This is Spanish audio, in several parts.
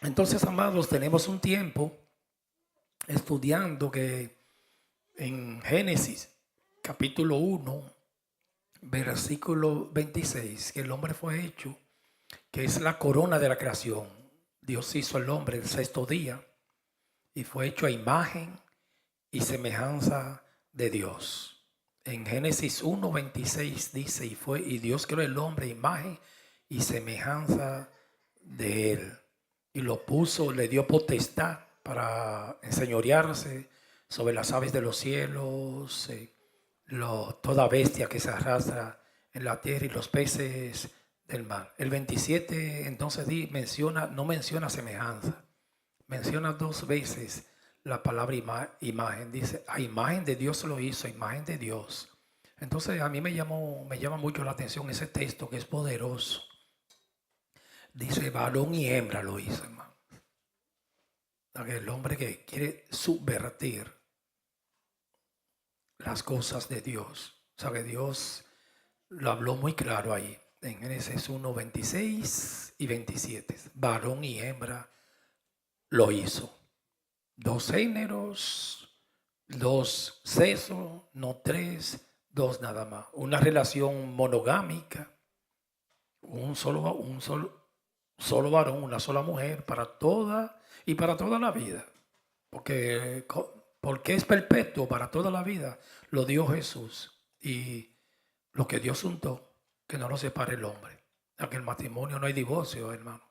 Entonces, amados, tenemos un tiempo estudiando que en Génesis capítulo 1, versículo 26, que el hombre fue hecho, que es la corona de la creación. Dios hizo al hombre el sexto día y fue hecho a imagen y semejanza de Dios. En Génesis 1:26 dice, y Dios creó el hombre a imagen y semejanza de él. Y lo puso, le dio potestad para enseñorearse sobre las aves de los cielos, toda bestia que se arrastra en la tierra y los peces del mar. El 27 entonces no menciona semejanza, menciona dos veces la palabra imagen. Dice, a imagen de Dios lo hizo, a imagen de Dios. Entonces a mí me llama mucho la atención ese texto que es poderoso. Dice, varón y hembra lo hizo, hermano. El hombre que quiere subvertir las cosas de Dios. O sea que Dios lo habló muy claro ahí, en Génesis 1, 26 y 27. Varón y hembra lo hizo. Dos géneros, dos sexos, no tres, dos nada más. Una relación monogámica, solo varón, una sola mujer para toda y para toda la vida. Porque es perpetuo para toda la vida, lo dio Jesús. Y lo que Dios juntó, que no lo separe el hombre. En el matrimonio no hay divorcio, hermano.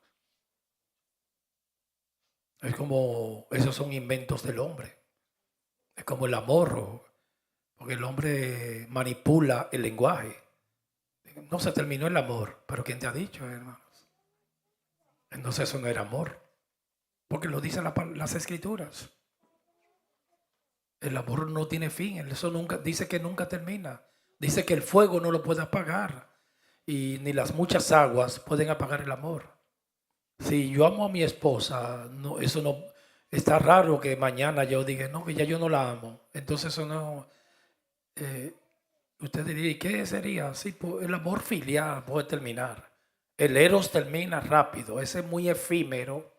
Es como, esos son inventos del hombre. Es como el amor, porque el hombre manipula el lenguaje. No se terminó el amor, pero ¿quién te ha dicho, hermanos? Entonces eso no era amor, porque lo dicen las escrituras. El amor no tiene fin, eso nunca, dice que nunca termina. Dice que el fuego no lo puede apagar y ni las muchas aguas pueden apagar el amor. Si yo amo a mi esposa, no, eso no, está raro que mañana yo diga, no, que ya yo no la amo. Entonces eso no, eh, usted diría, ¿y qué sería? Sí, pues, el amor filial puede terminar. El eros termina rápido, ese es muy efímero.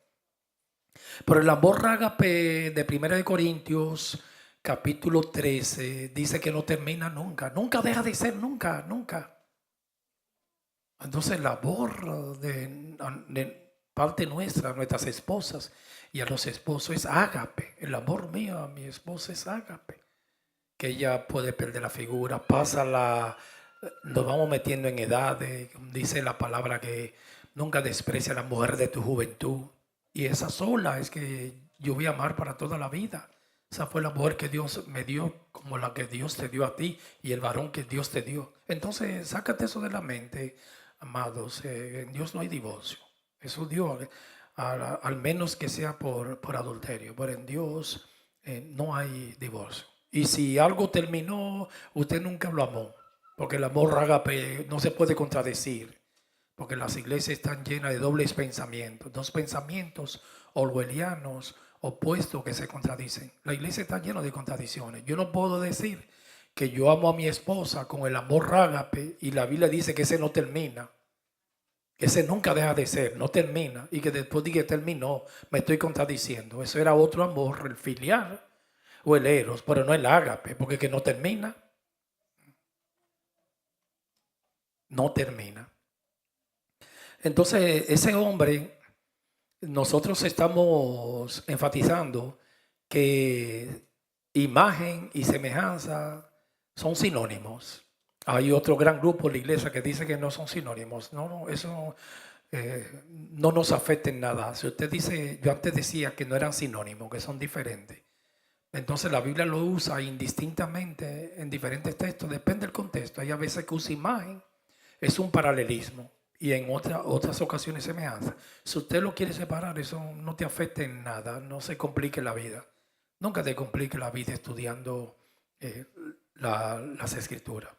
Pero el amor ágape de Primera de Corintios, capítulo 13, dice que no termina nunca. Nunca deja de ser, nunca, nunca. Entonces el amor de parte nuestra, a nuestras esposas y a los esposos es ágape. El amor mío a mi esposa es ágape. Que ella puede perder la figura, nos vamos metiendo en edades, dice la palabra que nunca desprecia a la mujer de tu juventud. Y esa sola es que yo voy a amar para toda la vida. Esa fue la mujer que Dios me dio, como la que Dios te dio a ti y el varón que Dios te dio. Entonces, sácate eso de la mente, amados. En Dios no hay divorcio. Eso Dios, al menos que sea por adulterio. Pero en Dios no hay divorcio. Y si algo terminó, usted nunca lo amó. Porque el amor ágape no se puede contradecir. Porque las iglesias están llenas de dobles pensamientos. Dos pensamientos orwellianos opuestos que se contradicen. La iglesia está llena de contradicciones. Yo no puedo decir que yo amo a mi esposa con el amor ágape y la Biblia dice que ese no termina. Ese nunca deja de ser, no termina. Y que después de que terminó, me estoy contradiciendo. Eso era otro amor, el filial o el eros, pero no el ágape, porque que no termina, no termina. Entonces, ese hombre, nosotros estamos enfatizando que imagen y semejanza son sinónimos. Hay otro gran grupo en la iglesia que dice que no son sinónimos. No, no, eso no nos afecta en nada. Si usted dice, yo antes decía que no eran sinónimos, que son diferentes. Entonces la Biblia lo usa indistintamente en diferentes textos, depende del contexto. Hay a veces que usa imagen, es un paralelismo, y en otras ocasiones semejanza. Si usted lo quiere separar, eso no te afecta en nada, no se complique la vida. Nunca te complique la vida estudiando eh, las escrituras.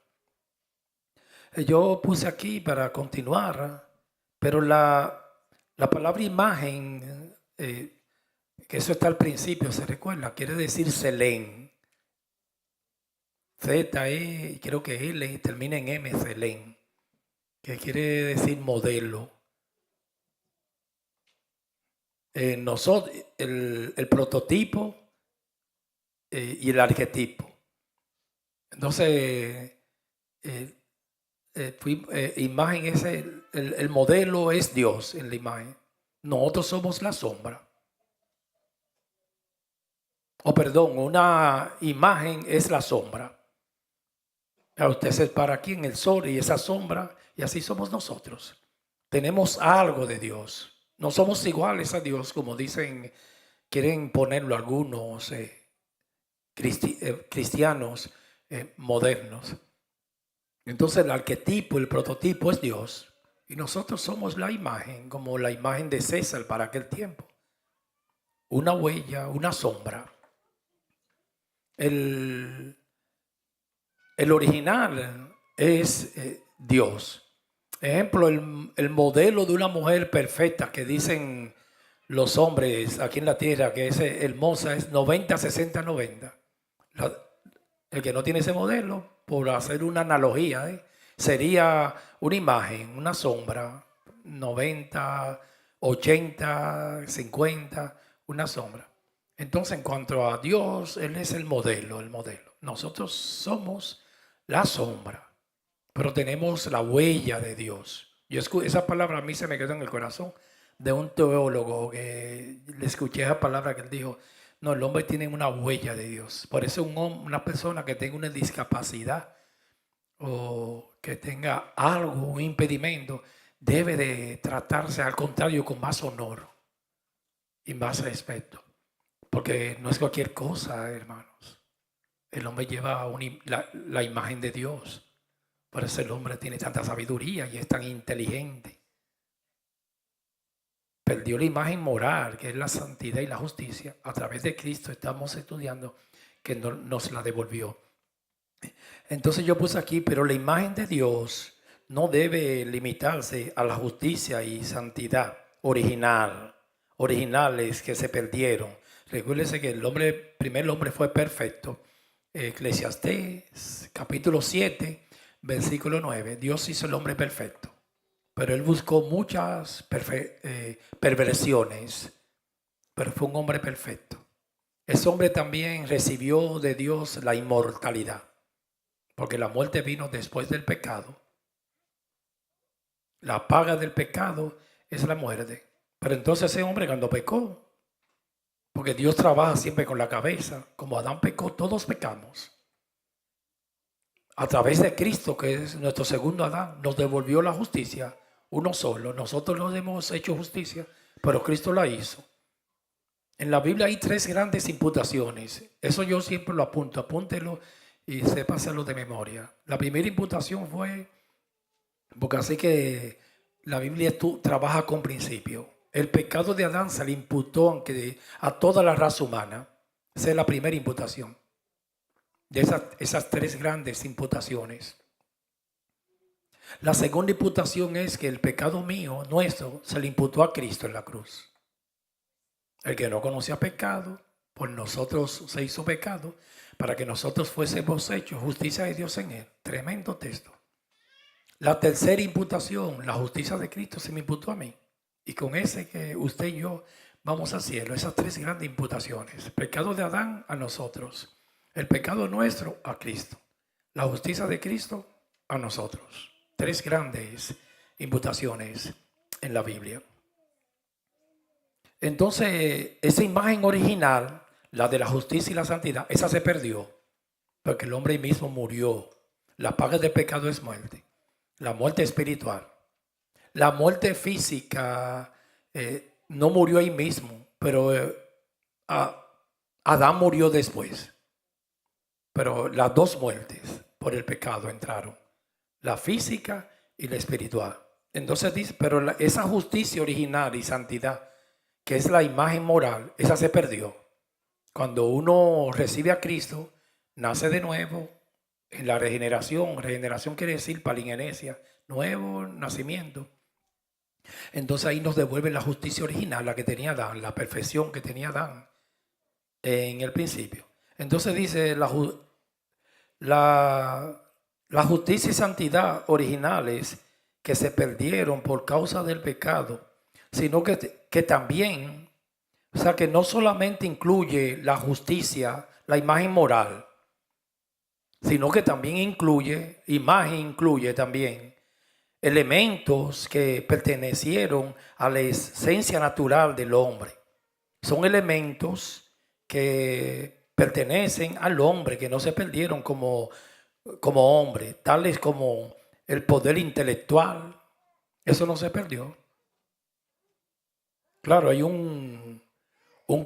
Yo puse aquí para continuar, pero la palabra imagen, que eso está al principio, se recuerda, quiere decir Selén. Z, creo que L, termina en M, Selén, que quiere decir modelo. nosotros, el prototipo y el arquetipo. Entonces, imagen es el modelo es Dios en la imagen. Nosotros somos la sombra. O perdón, una imagen es la sombra. Usted se para aquí en el sol y esa sombra, y así somos nosotros. Tenemos algo de Dios. No somos iguales a Dios, como dicen, quieren ponerlo algunos cristianos modernos. Entonces el arquetipo, el prototipo es Dios. Y nosotros somos la imagen, como la imagen de César para aquel tiempo. Una huella, una sombra. El original es Dios. Ejemplo, el modelo de una mujer perfecta que dicen los hombres aquí en la tierra que es hermosa es 90, 60, 90. El que no tiene ese modelo, por hacer una analogía, sería una imagen, una sombra, 90, 80, 50, una sombra. Entonces, en cuanto a Dios, Él es el modelo, el modelo. Nosotros somos la sombra, pero tenemos la huella de Dios. Esa palabra a mí se me quedó en el corazón de un teólogo que le escuché esa palabra que él dijo, no, el hombre tiene una huella de Dios. Por eso una persona que tenga una discapacidad o que tenga algo, un impedimento, debe de tratarse al contrario con más honor y más respeto. Porque no es cualquier cosa, hermanos. El hombre lleva la imagen de Dios. Por eso el hombre tiene tanta sabiduría y es tan inteligente. Perdió la imagen moral, que es la santidad y la justicia. A través de Cristo estamos estudiando que nos la devolvió. Entonces yo puse aquí, pero la imagen de Dios no debe limitarse a la justicia y santidad originales que se perdieron. Recuérdense que primer hombre fue perfecto. Eclesiastés, capítulo 7, versículo 9. Dios hizo el hombre perfecto, pero él buscó muchas perversiones, pero fue un hombre perfecto. Ese hombre también recibió de Dios la inmortalidad, porque la muerte vino después del pecado. La paga del pecado es la muerte. Pero entonces ese hombre cuando pecó, porque Dios trabaja siempre con la cabeza, como Adán pecó, todos pecamos. A través de Cristo, que es nuestro segundo Adán, nos devolvió la justicia, uno solo. Nosotros no hemos hecho justicia, pero Cristo la hizo. En la Biblia hay 3 grandes imputaciones. Eso yo siempre lo apunto, apúntelo y sépaselo de memoria. La primera imputación fue, porque así que la Biblia trabaja con principio. El pecado de Adán se le imputó a toda la raza humana. Esa es la primera imputación. De esas 3 grandes imputaciones. La segunda imputación es que el pecado mío, nuestro, se le imputó a Cristo en la cruz. El que no conocía pecado, por nosotros se hizo pecado, para que nosotros fuésemos hechos justicia de Dios en él. Tremendo texto. La tercera imputación, la justicia de Cristo, se me imputó a mí. Y con ese que usted y yo vamos al cielo. Esas 3 grandes imputaciones. El pecado de Adán a nosotros. El pecado nuestro a Cristo. La justicia de Cristo a nosotros. 3 grandes imputaciones en la Biblia. Entonces, esa imagen original, la de la justicia y la santidad, esa se perdió. Porque el hombre mismo murió. La paga del pecado es muerte. La muerte espiritual. La muerte física no murió ahí mismo, pero Adán murió después. Pero las 2 muertes por el pecado entraron. La física y la espiritual. Entonces dice, pero esa justicia original y santidad, que es la imagen moral, esa se perdió. Cuando uno recibe a Cristo, nace de nuevo en la regeneración. Regeneración quiere decir palingenesia, nuevo nacimiento. Entonces ahí nos devuelve la justicia original, la que tenía Adán, la perfección que tenía Adán en el principio. Entonces dice la justicia y santidad originales que se perdieron por causa del pecado, sino que también O sea que no solamente incluye la justicia, la imagen moral, sino que también incluye también elementos que pertenecieron a la esencia natural del hombre. Son elementos que pertenecen al hombre, que no se perdieron como hombre, tales como el poder intelectual. Eso no se perdió. Claro, hay un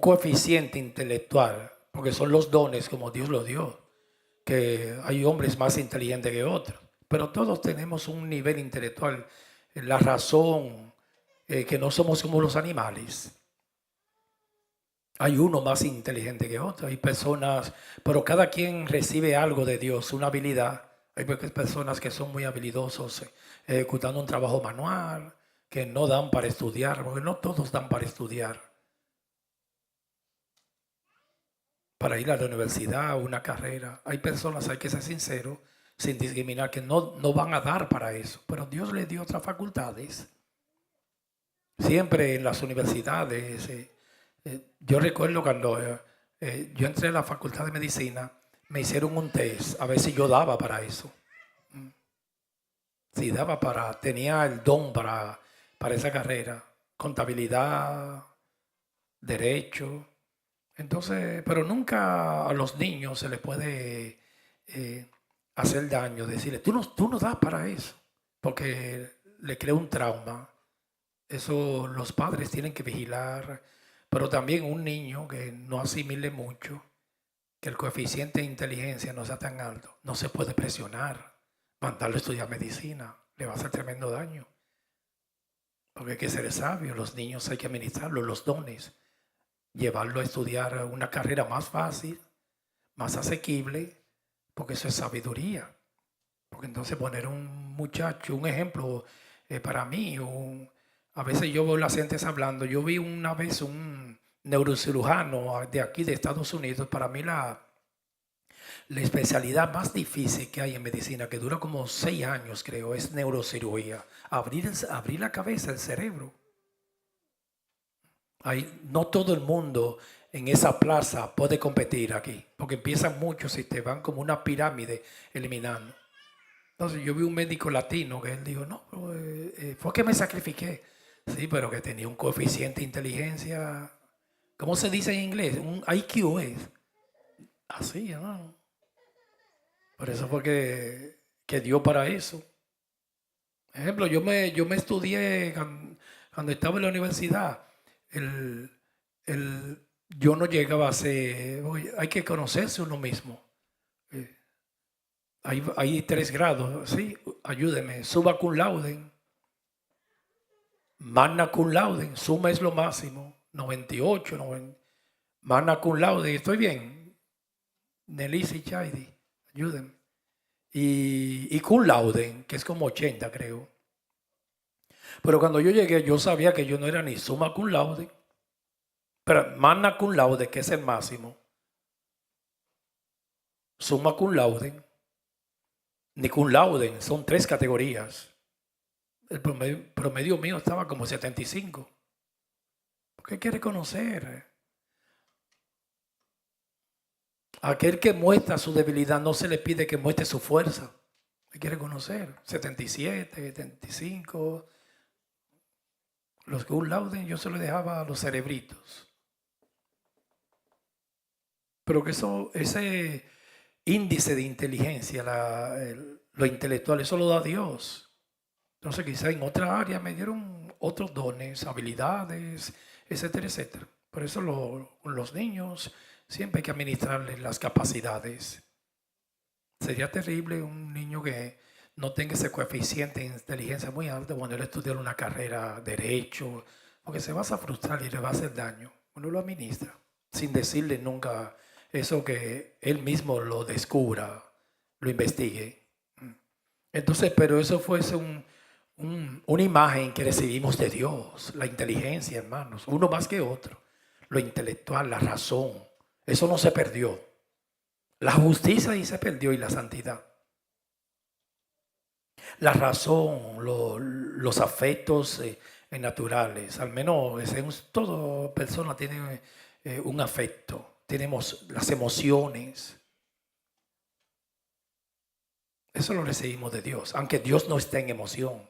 coeficiente intelectual, porque son los dones como Dios los dio, que hay hombres más inteligentes que otros, pero todos tenemos un nivel intelectual, la razón, que no somos como los animales. Hay uno más inteligente que otro, hay personas, pero cada quien recibe algo de Dios, una habilidad. Hay personas que son muy habilidosos ejecutando un trabajo manual, que no dan para estudiar, porque no todos dan para estudiar. Para ir a la universidad, una carrera. Hay personas, hay que ser sincero, sin discriminar, que no van a dar para eso, pero Dios les dio otras facultades. Siempre en las universidades, yo recuerdo cuando yo entré a la facultad de medicina, me hicieron un test a ver si yo daba para eso. Si daba tenía el don para esa carrera, contabilidad, derecho. Entonces, pero nunca a los niños se les puede hacer daño, decirle, tú no das para eso, porque le crea un trauma. Eso los padres tienen que vigilar, pero también un niño que no asimile mucho, que el coeficiente de inteligencia no sea tan alto, no se puede presionar, mandarlo a estudiar medicina, le va a hacer tremendo daño. Porque hay que ser sabio, los niños hay que administrarlos, los dones, llevarlo a estudiar una carrera más fácil, más asequible, porque eso es sabiduría. Porque entonces poner un muchacho, un ejemplo para mí, a veces yo veo las gentes hablando, yo vi una vez un neurocirujano de aquí de Estados Unidos, para mí la especialidad más difícil que hay en medicina, que dura como 6 años creo, es neurocirugía, abrir la cabeza, el cerebro. No todo el mundo en esa plaza puede competir aquí, porque empiezan muchos y te van como una pirámide eliminando. Entonces yo vi un médico latino que él dijo, no, fue que me sacrifiqué. Sí, pero que tenía un coeficiente de inteligencia, ¿cómo se dice en inglés? Un IQ es. Así, ¿no? Por eso fue que dio para eso. Ejemplo, yo me estudié cuando estaba en la universidad. El, yo no llegaba a ser, hay que conocerse uno mismo. Eh, hay 3 grados, sí, ayúdeme, suba cum laude, magna cum laude, suma es lo máximo, 98, 90, magna cum laude, estoy bien, Nelisi Chaidi, ayúdenme. Y cum laude, que es como 80 creo. Pero cuando yo llegué, yo sabía que yo no era ni summa cum laude, pero magna cum laude, que es el máximo, summa cum laude, ni cum laude, son 3 categorías. El promedio mío estaba como 75. ¿Por qué quiere conocer? Aquel que muestra su debilidad no se le pide que muestre su fuerza. ¿Qué quiere conocer? 77, 75. Los cum laude yo se los dejaba a los cerebritos. Pero que ese índice de inteligencia, lo intelectual, eso lo da Dios. Entonces quizá en otra área me dieron otros dones, habilidades, etcétera, etcétera. Por eso los niños siempre hay que administrarles las capacidades. Sería terrible un niño que no tenga ese coeficiente de inteligencia muy alto, cuando él estudiar una carrera, derecho, porque se va a frustrar y le va a hacer daño. Uno lo administra, sin decirle nunca eso, que él mismo lo descubra, lo investigue. Entonces, pero eso fuese una imagen que recibimos de Dios, la inteligencia, hermanos, uno más que otro, lo intelectual, la razón, eso no se perdió. La justicia sí se perdió, y la santidad. La razón, los afectos, naturales. Al menos toda persona tiene un afecto, tenemos las emociones. Eso lo recibimos de Dios, aunque Dios no está en emoción.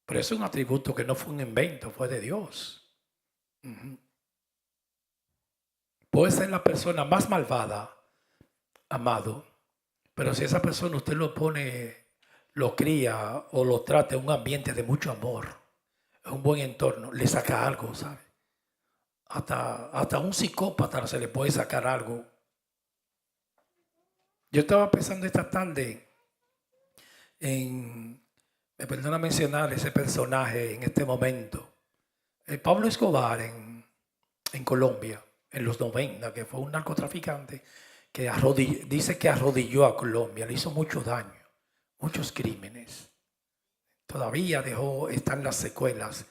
Pero es un atributo que no fue un invento, fue de Dios. Puede ser la persona más malvada, amado, pero si esa persona usted lo pone, lo cría o lo trata en un ambiente de mucho amor, en un buen entorno, le saca algo, ¿sabe? Hasta un psicópata se le puede sacar algo. Yo estaba pensando esta tarde me perdona mencionar ese personaje en este momento. Pablo Escobar en Colombia, en los 90, que fue un narcotraficante que dice que arrodilló a Colombia, le hizo mucho daño, muchos crímenes. Todavía están las secuelas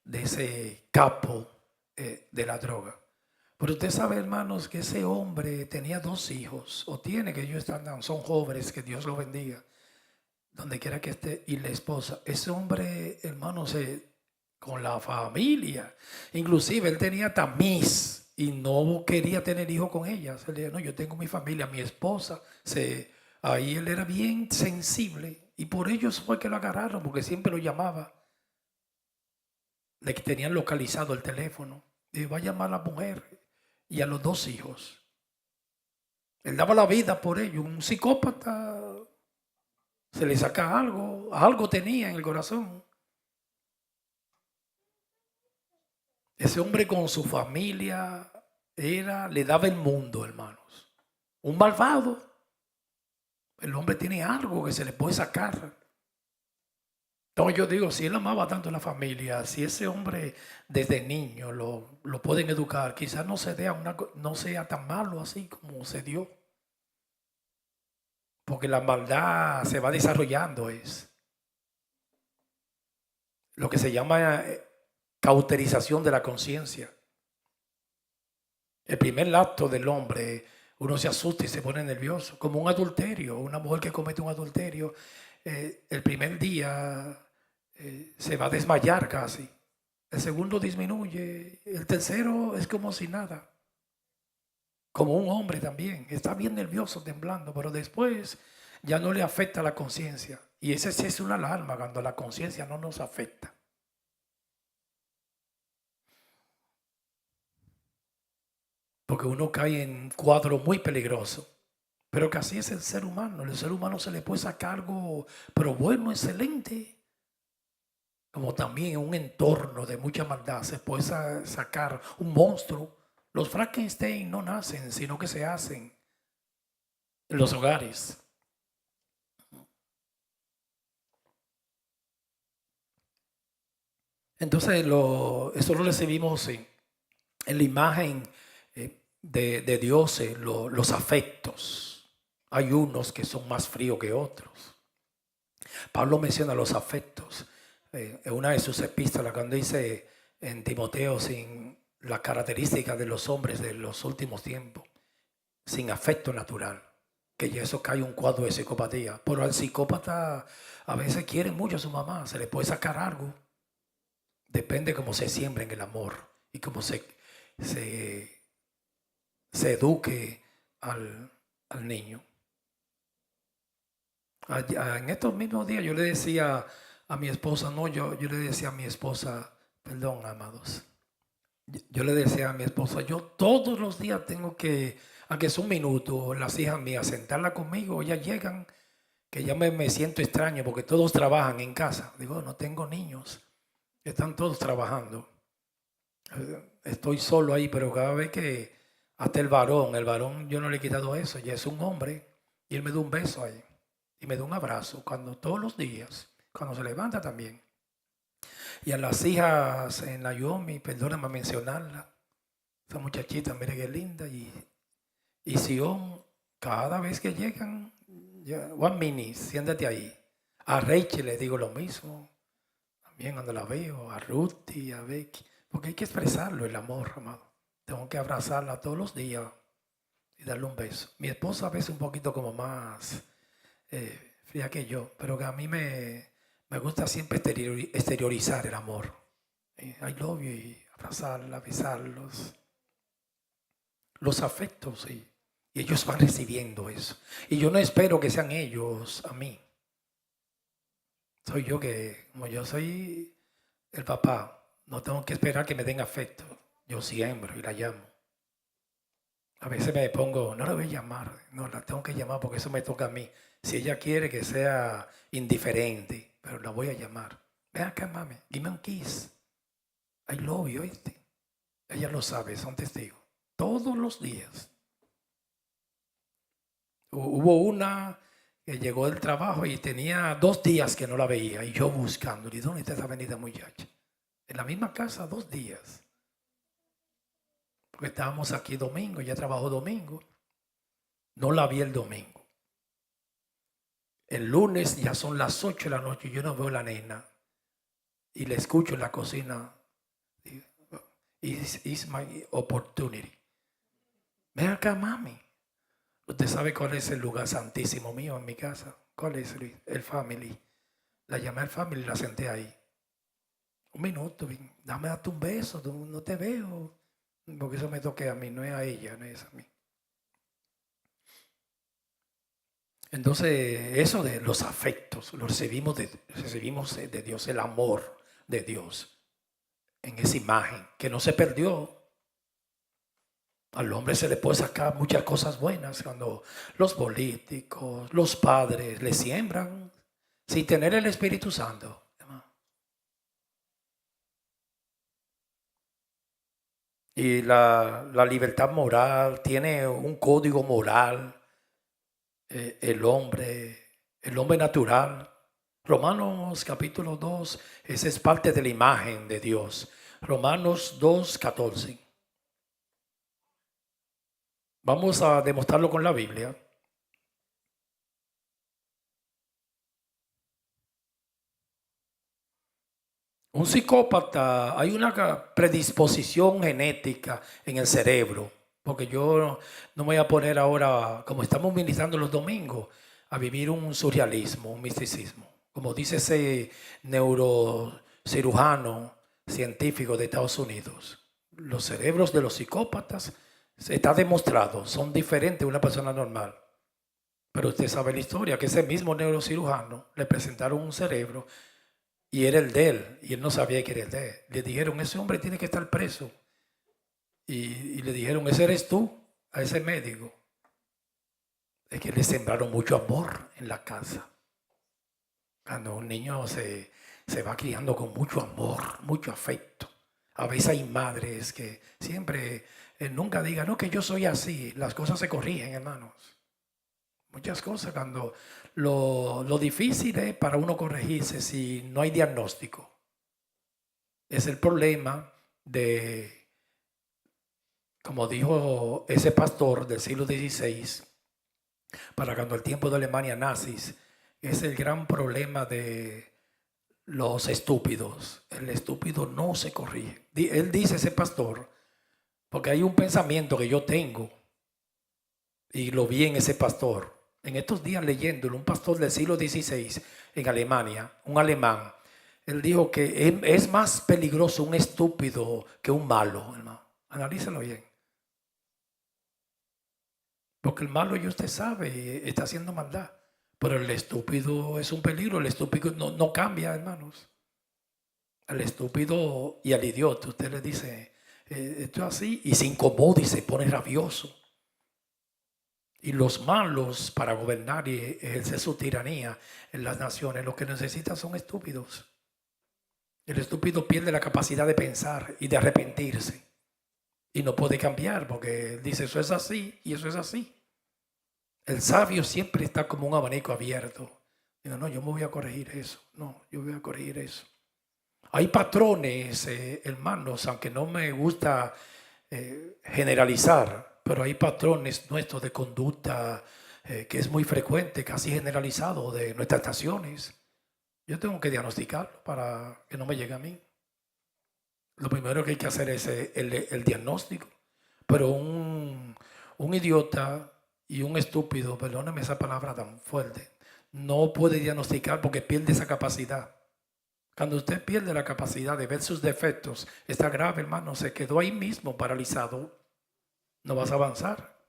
de ese capo de la droga. Pero usted sabe, hermanos, que ese hombre tenía 2 hijos, o tiene, que ellos son jóvenes, que Dios lo bendiga, donde quiera que esté, y la esposa. Ese hombre, hermanos, con la familia, inclusive él tenía tamiz y no quería tener hijos con ella. Él decía, no, yo tengo mi familia, mi esposa. Ahí él era bien sensible y por ellos fue que lo agarraron, porque siempre lo llamaba. Le tenían localizado el teléfono. Y va a llamar a la mujer y a los 2 hijos. Él daba la vida por ellos. Un psicópata se le saca algo tenía en el corazón. Ese hombre con su familia le daba el mundo, hermanos. Un malvado. El hombre tiene algo que se le puede sacar. Entonces yo digo, si él amaba tanto a la familia, si ese hombre desde niño lo pueden educar, quizás no sea tan malo así como se dio. Porque la maldad se va desarrollando, es lo que se llama cauterización de la conciencia. El primer acto del hombre, uno se asusta y se pone nervioso, como un adulterio, una mujer que comete un adulterio, el primer día se va a desmayar casi, el segundo disminuye, el tercero es como si nada. Como un hombre también, está bien nervioso, temblando, pero después ya no le afecta la conciencia. Y esa sí es una alarma cuando la conciencia no nos afecta. Porque uno cae en un cuadro muy peligroso. Pero que así es el ser humano. El ser humano se le puede sacar algo, pero bueno, excelente. Como también en un entorno de mucha maldad se puede sacar un monstruo. Los Frankenstein no nacen, sino que se hacen en los hogares. Entonces eso lo recibimos en la imagen de Dios, los afectos. Hay unos que son más fríos que otros. Pablo menciona los afectos en una de sus epístolas cuando dice en Timoteo, sin la característica de los hombres de los últimos tiempos, sin afecto natural, que ya eso cae un cuadro de psicopatía. Pero al psicópata a veces quiere mucho a su mamá, se le puede sacar algo. Depende cómo se siembra en el amor y cómo se eduque al niño. En estos mismos días yo le decía a mi esposa, yo le decía a mi esposa, perdón, amados, yo le decía a mi esposa, yo todos los días tengo que, aunque es un minuto, las hijas mías, sentarla conmigo, ellas llegan, que ya me siento extraño porque todos trabajan en casa. Digo, no tengo niños, están todos trabajando. Estoy solo ahí, pero cada vez que hasta el varón yo no le he quitado eso, ya es un hombre y él me da un beso ahí y me da un abrazo todos los días, cuando se levanta también. Y a las hijas en Naomi, perdóname mencionarla, esa muchachita, mire qué linda, y Sion, cada vez que llegan, Juan Mini, siéntate ahí. A Rachel le digo lo mismo, también cuando la veo, a Ruth y a Becky. Porque hay que expresarlo, el amor, amado. Tengo que abrazarla todos los días y darle un beso. Mi esposa a veces un poquito como más fría que yo, pero que a mí me gusta siempre exteriorizar el amor. I love you, y abrazarla, besarlos, los afectos, y ellos van recibiendo eso. Y yo no espero que sean ellos a mí. Soy yo que, como yo soy el papá, no tengo que esperar que me den afecto. Yo siembro y la llamo. A veces me pongo, no la voy a llamar, no la tengo que llamar porque eso me toca a mí. Si ella quiere que sea indiferente, pero la voy a llamar. Ven acá, mami, give me a kiss. I love you, ¿oíste? Ella lo sabe, son testigos. Todos los días. Hubo una que llegó del trabajo y tenía 2 días que no la veía. Y yo buscando, ¿y dónde está esa venida muchacha? En la misma casa 2 días. Porque estábamos aquí domingo, ella trabajó domingo. No la vi el domingo. El lunes ya son las 8 de la noche y yo no veo a la nena. Y le escucho en la cocina. It's my opportunity. Ven acá, mami. ¿Usted sabe cuál es el lugar santísimo mío en mi casa? ¿Cuál es el family? La llamé al family y la senté ahí. 1 minuto, date un beso, no te veo. Porque eso me toque a mí, no es a ella, no es a mí. Entonces, eso de los afectos, lo recibimos de Dios, el amor de Dios en esa imagen que no se perdió. Al hombre se le puede sacar muchas cosas buenas cuando los políticos, los padres le siembran sin tener el Espíritu Santo. Y la libertad moral tiene un código moral. El hombre natural. Romanos capítulo 2, esa es parte de la imagen de Dios. Romanos 2:14. Vamos a demostrarlo con la Biblia. Un psicópata, hay una predisposición genética en el cerebro, porque yo no me voy a poner ahora, como estamos ministrando los domingos, a vivir un surrealismo, un misticismo. Como dice ese neurocirujano científico de Estados Unidos, los cerebros de los psicópatas, está demostrado, son diferentes de una persona normal. Pero usted sabe la historia, que ese mismo neurocirujano le presentaron un cerebro y era el de él, y él no sabía que era el de él. Le dijeron, ese hombre tiene que estar preso. Y le dijeron, ese eres tú, a ese médico. Es que le sembraron mucho amor en la casa. Cuando un niño se va criando con mucho amor, mucho afecto. A veces hay madres que siempre, nunca digan, no, que yo soy así. Las cosas se corrigen, hermanos. Muchas cosas cuando lo difícil es para uno corregirse si no hay diagnóstico. Es el problema de, como dijo ese pastor del siglo XVI, para cuando el tiempo de Alemania nazis, es el gran problema de los estúpidos. El estúpido no se corrige. Él dice, ese pastor, porque hay un pensamiento que yo tengo y lo vi en ese pastor. En estos días leyéndolo, un pastor del siglo XVI en Alemania, un alemán, él dijo que es más peligroso un estúpido que un malo, hermano. Analízalo bien. Porque el malo, ya usted sabe, está haciendo maldad. Pero el estúpido es un peligro. El estúpido no cambia, hermanos. Al estúpido y al idiota, usted le dice, esto es así, y se incomoda y se pone rabioso. Y los malos, para gobernar y ejercer su tiranía en las naciones, lo que necesitan son estúpidos. El estúpido pierde la capacidad de pensar y de arrepentirse. Y no puede cambiar porque dice, eso es así y eso es así. El sabio siempre está como un abanico abierto. Digo, no, yo me voy a corregir eso. No, yo voy a corregir eso. Hay patrones, hermanos, aunque no me gusta generalizar, pero hay patrones nuestros de conducta que es muy frecuente, casi generalizado de nuestras naciones. Yo tengo que diagnosticarlo para que no me llegue a mí. Lo primero que hay que hacer es el diagnóstico. Pero un idiota y un estúpido, perdóneme esa palabra tan fuerte, no puede diagnosticar porque pierde esa capacidad. Cuando usted pierde la capacidad de ver sus defectos, está grave, hermano. Se quedó ahí mismo paralizado. No vas a avanzar.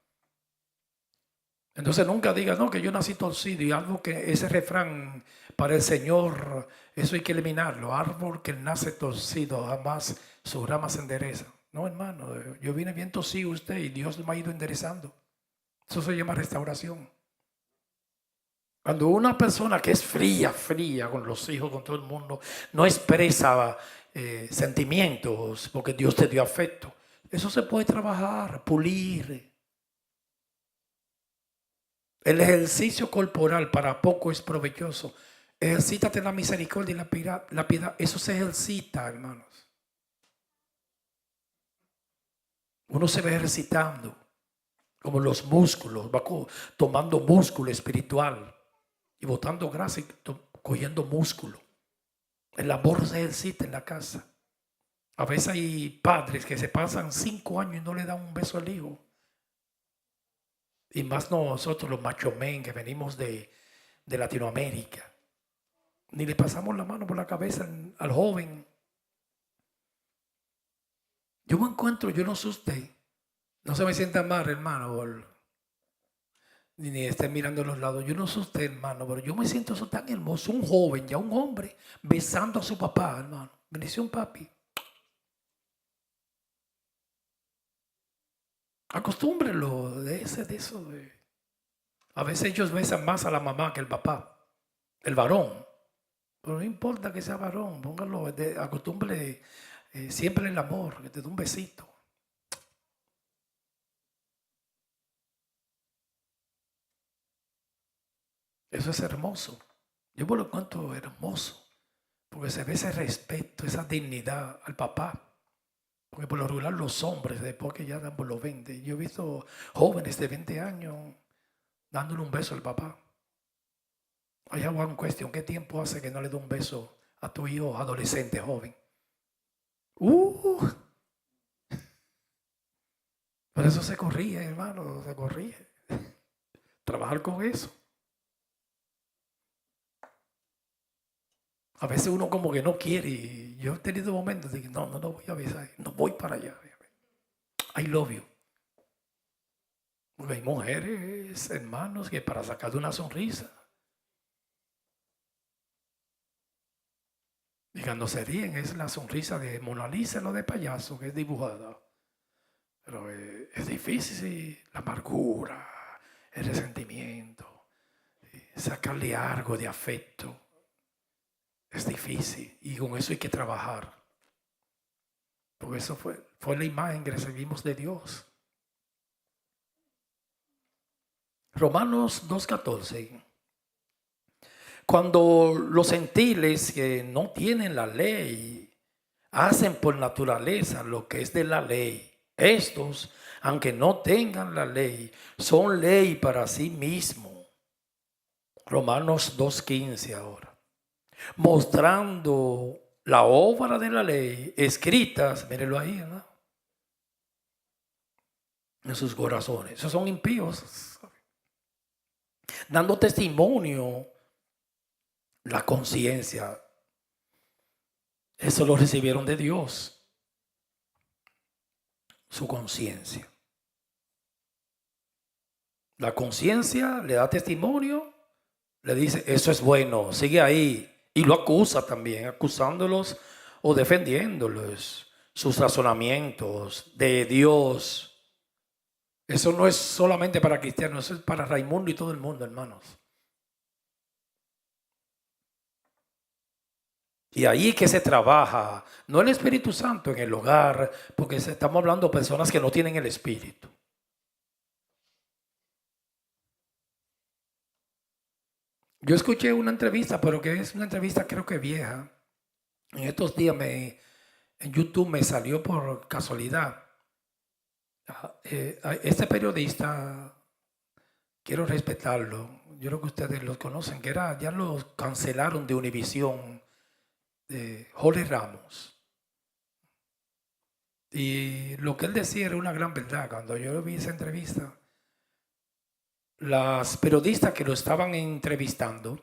Entonces nunca digas, no, que yo nací torcido, y algo que ese refrán para el Señor, eso hay que eliminarlo. Árbol que nace torcido, jamás su rama se endereza. No, hermano, yo vine bien torcido usted y Dios me ha ido enderezando. Eso se llama restauración. Cuando una persona que es fría con los hijos, con todo el mundo, no expresa sentimientos porque Dios te dio afecto, eso se puede trabajar, pulir. El ejercicio corporal para poco es provechoso. Ejercítate la misericordia y la piedad. Eso se ejercita, hermanos. Uno se va ejercitando, como los músculos, va tomando músculo espiritual y botando grasa y cogiendo músculo. El amor se ejercita en la casa. A veces hay padres que se pasan 5 años y no le dan un beso al hijo. Y más nosotros los macho men que venimos de Latinoamérica. Ni le pasamos la mano por la cabeza al joven. Yo me encuentro, yo no sé usted, no se me sienta mal, hermano, ni esté mirando a los lados. Yo no sé usted, hermano, pero yo me siento eso tan hermoso. Un joven, ya un hombre, besando a su papá, hermano. Bendición, papi. Acostúmbrelo de eso. A veces ellos besan más a la mamá que el papá, el varón. Pero no importa que sea varón, póngalo, acostúmbre siempre el amor, que te dé un besito. Eso es hermoso. Yo me lo encuentro hermoso, porque se ve ese respeto, esa dignidad al papá. Porque por lo regular los hombres, después que ya dan por los 20, yo he visto jóvenes de 20 años dándole un beso al papá. Hay una cuestión, ¿qué tiempo hace que no le da un beso a tu hijo adolescente, joven? Por eso se corrige, hermano, se corrige. Trabajar con eso. A veces uno como que no quiere. Y yo he tenido momentos de que no voy a besar, no voy para allá. I love you. Porque hay mujeres, hermanos, que para sacar de una sonrisa, y cuando se ríen es la sonrisa de Mona Lisa, no de payaso, que es dibujada. Pero es difícil, la amargura, el resentimiento, sacarle algo de afecto. Es difícil y con eso hay que trabajar. Porque eso fue la imagen que recibimos de Dios. Romanos 2:14. Cuando los gentiles que no tienen la ley hacen por naturaleza lo que es de la ley, estos, aunque no tengan la ley, son ley para sí mismos. Romanos 2:15 ahora. Mostrando la obra de la ley escritas, mírenlo ahí, ¿no?, en sus corazones. Esos son impíos, dando testimonio, la conciencia. Eso lo recibieron de Dios, su conciencia. La conciencia le da testimonio, le dice, eso es bueno, sigue ahí. Y lo acusa también, acusándolos o defendiéndolos, sus razonamientos de Dios. Eso no es solamente para cristianos, eso es para Raimundo y todo el mundo, hermanos. Y ahí que se trabaja, no el Espíritu Santo en el hogar, porque estamos hablando de personas que no tienen el Espíritu. Yo escuché una entrevista, pero que es una entrevista creo que vieja. En estos días en YouTube me salió por casualidad. Este periodista, quiero respetarlo, yo creo que ustedes lo conocen, que ya lo cancelaron de Univisión, de Jorge Ramos. Y lo que él decía era una gran verdad. Cuando yo vi esa entrevista, las periodistas que lo estaban entrevistando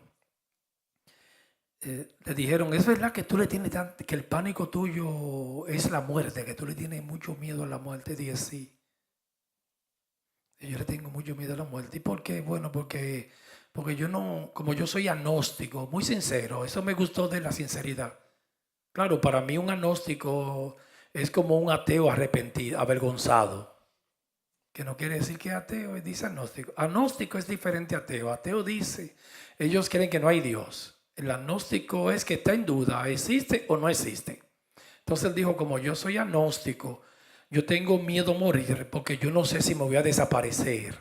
le dijeron, ¿es verdad que tú le tienes que el pánico tuyo es la muerte, que tú le tienes mucho miedo a la muerte? Dije, sí. Y yo le tengo mucho miedo a la muerte. ¿Y por qué? Bueno, porque yo no, como yo soy agnóstico, muy sincero, eso me gustó de la sinceridad. Claro, para mí un agnóstico es como un ateo arrepentido, avergonzado, que no quiere decir que es ateo, dice agnóstico. Agnóstico es diferente a ateo. Ateo dice, ellos creen que no hay Dios. El agnóstico es que está en duda, ¿existe o no existe? Entonces él dijo, como yo soy agnóstico, yo tengo miedo a morir porque yo no sé si me voy a desaparecer.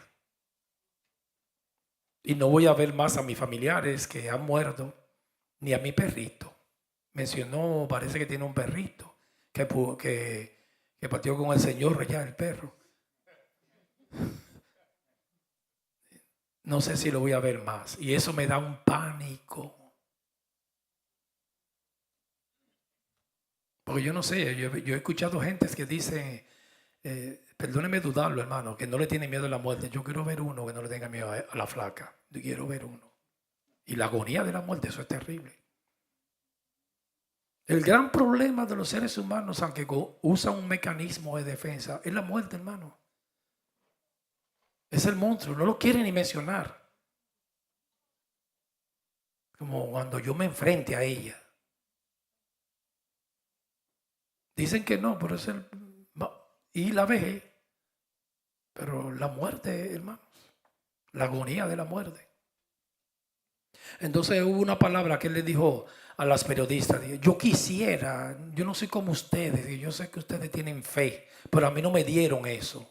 Y no voy a ver más a mis familiares que han muerto, ni a mi perrito. Mencionó, parece que tiene un perrito que partió con el Señor allá, el perro. No sé si lo voy a ver más. Y eso me da un pánico. Porque yo no sé, yo he escuchado gente que dicen, perdóneme dudarlo, hermano, que no le tiene miedo a la muerte. Yo quiero ver uno que no le tenga miedo a la flaca. Yo quiero ver uno. Y la agonía de la muerte, eso es terrible. El gran problema de los seres humanos, aunque usan un mecanismo de defensa, es la muerte, hermano. Es el monstruo, no lo quieren ni mencionar. Como cuando yo me enfrente a ella. Dicen que no, pero es el... Y la vejez. Pero la muerte, hermanos. La agonía de la muerte. Entonces hubo una palabra que él le dijo a las periodistas. Yo quisiera, yo no soy como ustedes. Y yo sé que ustedes tienen fe. Pero a mí no me dieron eso.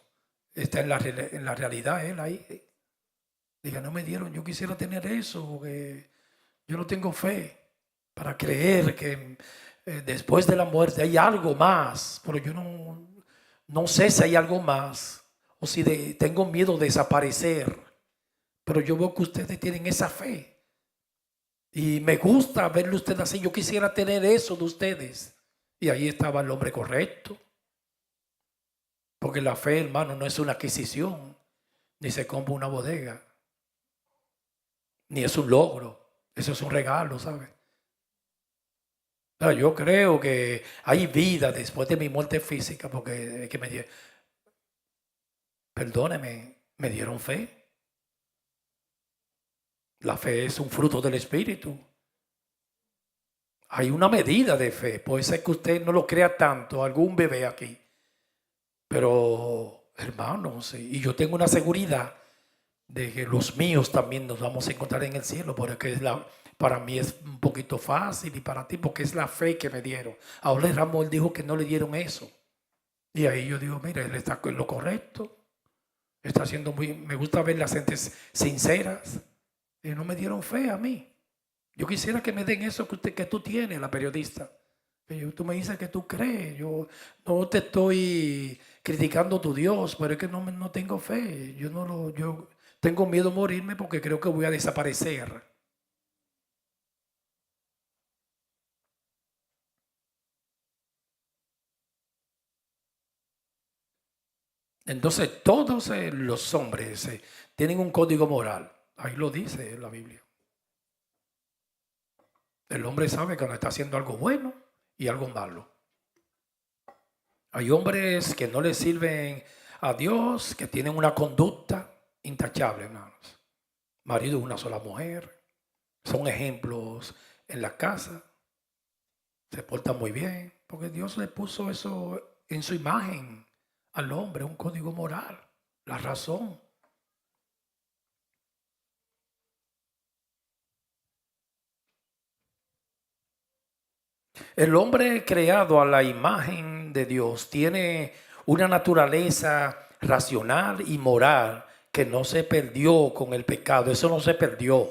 Está en la realidad él ahí. Diga, no me dieron, yo quisiera tener eso, porque yo no tengo fe para creer que después de la muerte hay algo más, pero yo no sé si hay algo más o si tengo miedo de desaparecer, pero yo veo que ustedes tienen esa fe y me gusta verle usted así, yo quisiera tener eso de ustedes. Y ahí estaba el hombre correcto, porque la fe, hermano, no es una adquisición, ni se compra una bodega, ni es un logro, eso es un regalo, ¿sabes? Yo creo que hay vida después de mi muerte física, porque perdóneme, me dieron fe. La fe es un fruto del Espíritu. Hay una medida de fe. Puede ser que usted no lo crea tanto, algún bebé aquí. Pero, hermanos, y yo tengo una seguridad de que los míos también nos vamos a encontrar en el cielo, porque para mí es un poquito fácil y para ti, porque es la fe que me dieron. Ahora Ramón dijo que no le dieron eso. Y ahí yo digo, mira, él está con lo correcto. Está haciendo me gusta ver las gentes sinceras. Y no me dieron fe a mí. Yo quisiera que me den eso que tú tienes, la periodista. Tú me dices que tú crees. Yo no te estoy criticando tu Dios, pero es que no tengo fe. Yo tengo miedo a morirme porque creo que voy a desaparecer. Entonces todos los hombres tienen un código moral. Ahí lo dice la Biblia. El hombre sabe cuando está haciendo algo bueno y algo malo. Hay hombres que no le sirven a Dios, que tienen una conducta intachable, hermanos. Marido de una sola mujer. Son ejemplos en la casa. Se portan muy bien, porque Dios le puso eso en su imagen al hombre, un código moral, la razón. El hombre creado a la imagen de Dios tiene una naturaleza racional y moral que no se perdió con el pecado. Eso no se perdió.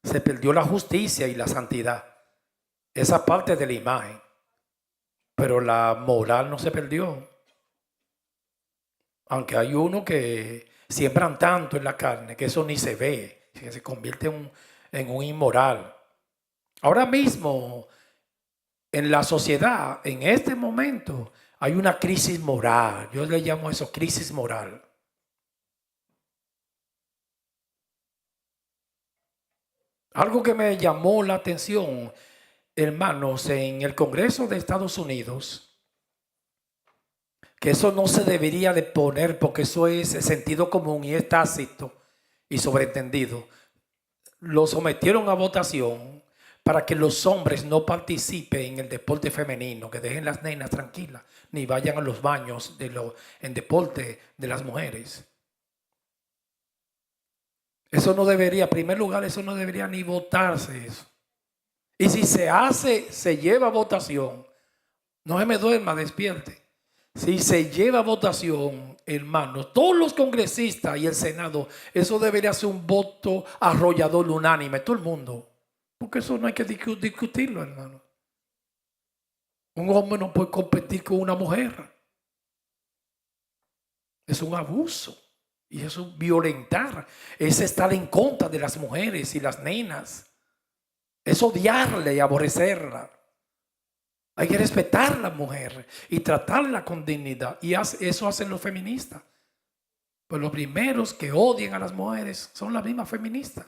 Se perdió la justicia y la santidad. Esa parte de la imagen. Pero la moral no se perdió. Aunque hay uno que siembran tanto en la carne que eso ni se ve, que se convierte en un inmoral. Ahora mismo, en la sociedad, en este momento, hay una crisis moral. Yo le llamo eso crisis moral. Algo que me llamó la atención, hermanos, en el Congreso de Estados Unidos, que eso no se debería de poner porque eso es sentido común y es tácito y sobreentendido. Lo sometieron a votación para que los hombres no participen en el deporte femenino, que dejen las nenas tranquilas, ni vayan a los baños en deporte de las mujeres. Eso no debería, en primer lugar, eso no debería ni votarse eso. Y si se hace, se lleva a votación, no se me duerma, despierte. Si se lleva a votación, hermanos, todos los congresistas y el Senado, eso debería ser un voto arrollador unánime, todo el mundo. Porque eso no hay que discutirlo, hermano. Un hombre no puede competir con una mujer. Es un abuso. Y eso es violentar. Es estar en contra de las mujeres y las nenas. Es odiarla y aborrecerla. Hay que respetar a la mujer y tratarla con dignidad. Y eso hacen los feministas. Pues los primeros que odian a las mujeres son las mismas feministas.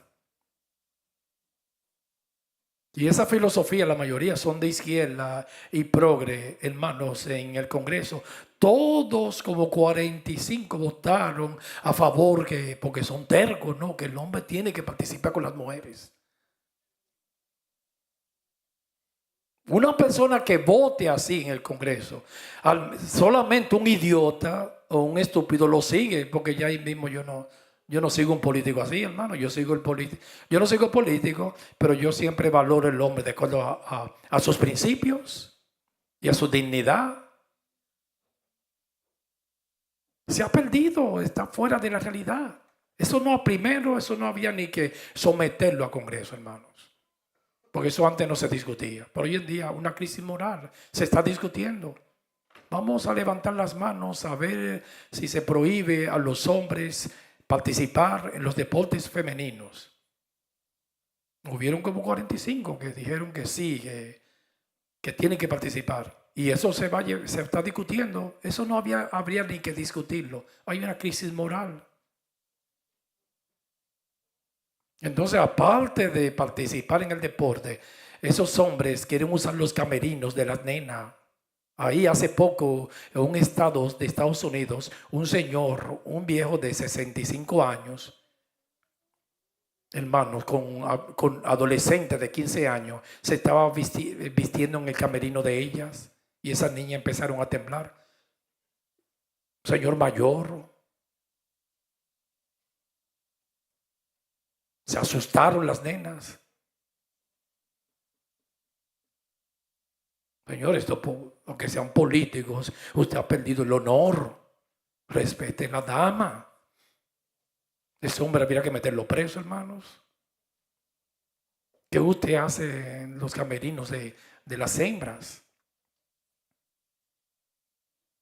Y esa filosofía, la mayoría son de izquierda y progre, hermanos, en el Congreso. Todos como 45 votaron a favor, porque son tercos, ¿no? Que el hombre tiene que participar con las mujeres. Una persona que vote así en el Congreso, solamente un idiota o un estúpido lo sigue, porque ya ahí mismo yo no sigo un político así, hermano. Yo no sigo político, pero yo siempre valoro el hombre de acuerdo a sus principios y a su dignidad. Se ha perdido, está fuera de la realidad. Eso no había ni que someterlo a Congreso, hermanos. Porque eso antes no se discutía. Pero hoy en día una crisis moral se está discutiendo. Vamos a levantar las manos a ver si se prohíbe a los hombres participar en los deportes femeninos. Hubieron como 45 que dijeron que sí, que tienen que participar. Y eso se está discutiendo. Eso no habría ni que discutirlo. Hay una crisis moral. Entonces, aparte de participar en el deporte, esos hombres quieren usar los camerinos de las nenas. Ahí hace poco, en un estado de Estados Unidos, un señor, un viejo de 65 años, hermanos, con adolescentes de 15 años, se estaba vistiendo en el camerino de ellas y esas niñas empezaron a temblar. Señor mayor. Se asustaron las nenas. Señores, aunque sean políticos, usted ha perdido el honor. Respete a la dama. Ese hombre habría que meterlo preso, hermanos. ¿Qué usted hace en los camerinos de las hembras?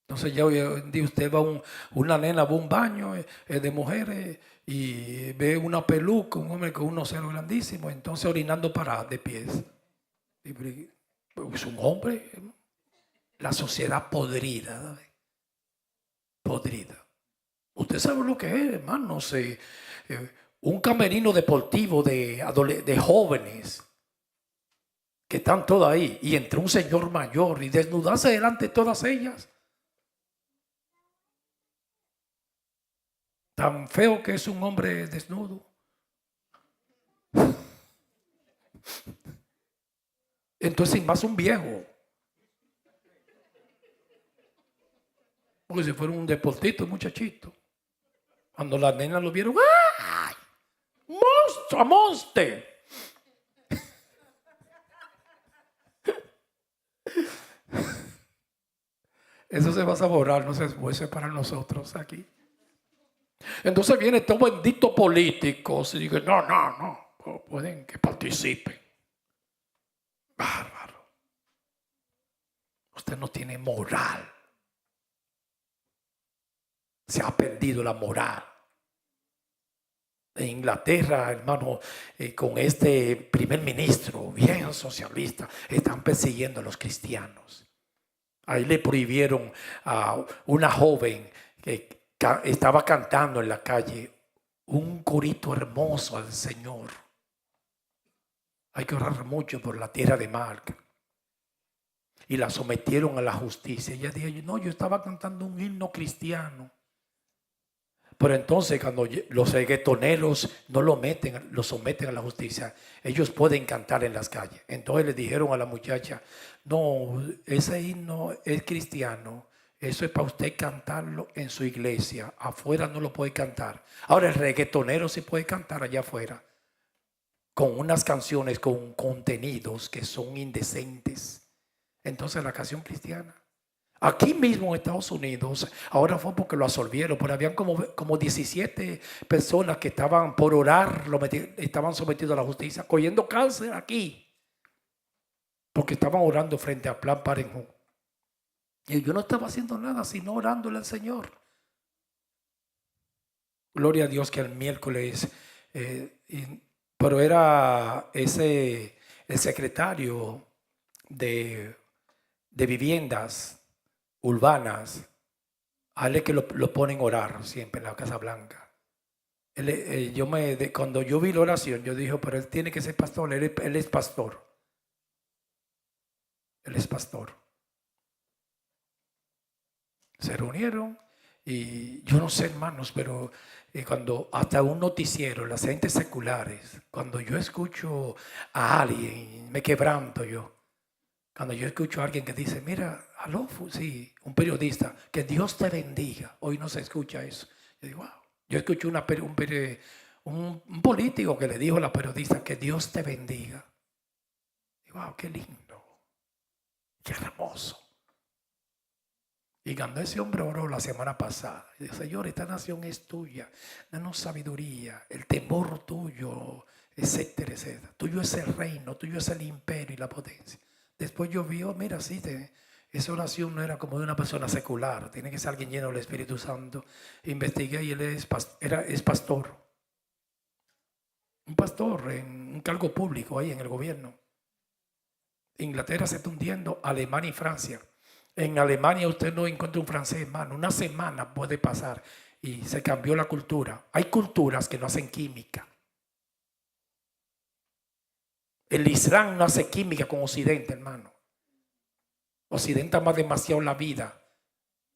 Entonces ya hoy en día usted va una nena va a un baño de mujeres y ve una peluca, un hombre con unos senos grandísimos, entonces orinando de pies. Es un hombre, la sociedad podrida, ¿no? Podrida. Usted sabe lo que es, hermano, un camerino deportivo de jóvenes que están todas ahí y entre un señor mayor y desnudarse delante de todas ellas. Tan feo que es un hombre desnudo. Entonces, más un viejo. Porque si fuera un deportito, un muchachito. Cuando las nenas lo vieron, ¡ay! ¡Monstruo, monster! Eso se va a borrar, no se puede para nosotros aquí. Entonces viene todo bendito políticos y dice, no, pueden que participen. Bárbaro. Usted no tiene moral. Se ha perdido la moral. En Inglaterra, hermano, con este primer ministro bien socialista, están persiguiendo a los cristianos. Ahí le prohibieron a una joven que estaba cantando en la calle un corito hermoso al Señor. Hay que orar mucho por la tierra de Marca. Y la sometieron a la justicia. Ella dijo, no, yo estaba cantando un himno cristiano. Pero entonces cuando los reggaetoneros no lo someten a la justicia, ellos pueden cantar en las calles. Entonces le dijeron a la muchacha, no, ese himno es cristiano, eso es para usted cantarlo en su iglesia, afuera no lo puede cantar. Ahora el reggaetonero sí puede cantar allá afuera, con unas canciones con contenidos que son indecentes. Entonces la canción cristiana. Aquí mismo en Estados Unidos, ahora fue porque lo absolvieron, pero habían como 17 personas que estaban por orar, estaban sometidos a la justicia, cogiendo cáncer aquí, porque estaban orando frente a Plan Parenthood. Y yo no estaba haciendo nada, sino orándole al Señor. Gloria a Dios que el miércoles, pero era el secretario de viviendas urbanas, a él es que lo ponen a orar siempre en la Casa Blanca. Cuando yo vi la oración, yo dije, pero él tiene que ser pastor, él es pastor. Él es pastor. Se reunieron y yo no sé, hermanos, pero cuando hasta un noticiero, las entes seculares, cuando yo escucho a alguien, me quebranto yo. Cuando yo escucho a alguien que dice, mira, aló, sí, un periodista, que Dios te bendiga. Hoy no se escucha eso. Yo digo, wow. Yo escuché un político que le dijo a la periodista que Dios te bendiga. Y wow, qué lindo, qué hermoso. Y cuando ese hombre oró la semana pasada, y dijo, Señor, esta nación es tuya, danos sabiduría, el temor tuyo, etcétera, etcétera. Tuyo es el reino, tuyo es el imperio y la potencia. Después yo vi, mira, sí, esa oración no era como de una persona secular, tiene que ser alguien lleno del Espíritu Santo. Investigué y él es pastor. Un pastor en un cargo público ahí en el gobierno. Inglaterra se está hundiendo, Alemania y Francia. En Alemania usted no encuentra un francés, hermano. Una semana puede pasar y se cambió la cultura. Hay culturas que no hacen química. El Islam no hace química con Occidente, hermano. Occidente ama demasiado la vida.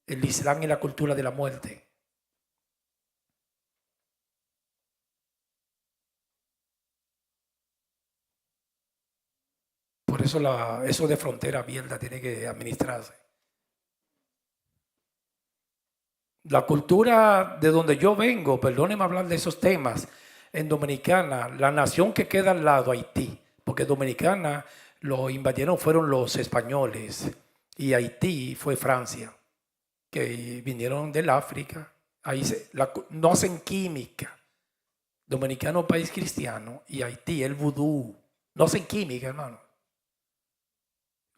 El Islam es la cultura de la muerte. Por eso eso de frontera abierta tiene que administrarse. La cultura de donde yo vengo, perdónenme hablar de esos temas, en Dominicana, la nación que queda al lado, Haití, porque Dominicana lo invadieron fueron los españoles y Haití fue Francia, que vinieron del África. Ahí no hacen química. Dominicano, país cristiano, y Haití, el vudú, no hacen química, hermano.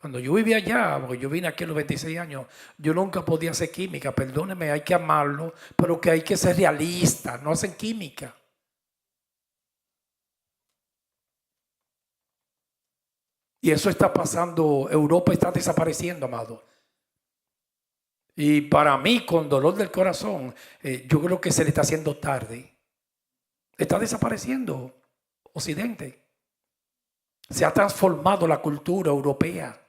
Cuando yo vivía allá, porque yo vine aquí a los 26 años, yo nunca podía hacer química, perdóneme, hay que amarlo, pero que hay que ser realista, no hacen química. Y eso está pasando, Europa está desapareciendo, amado. Y para mí, con dolor del corazón, yo creo que se le está haciendo tarde. Está desapareciendo Occidente. Se ha transformado la cultura europea.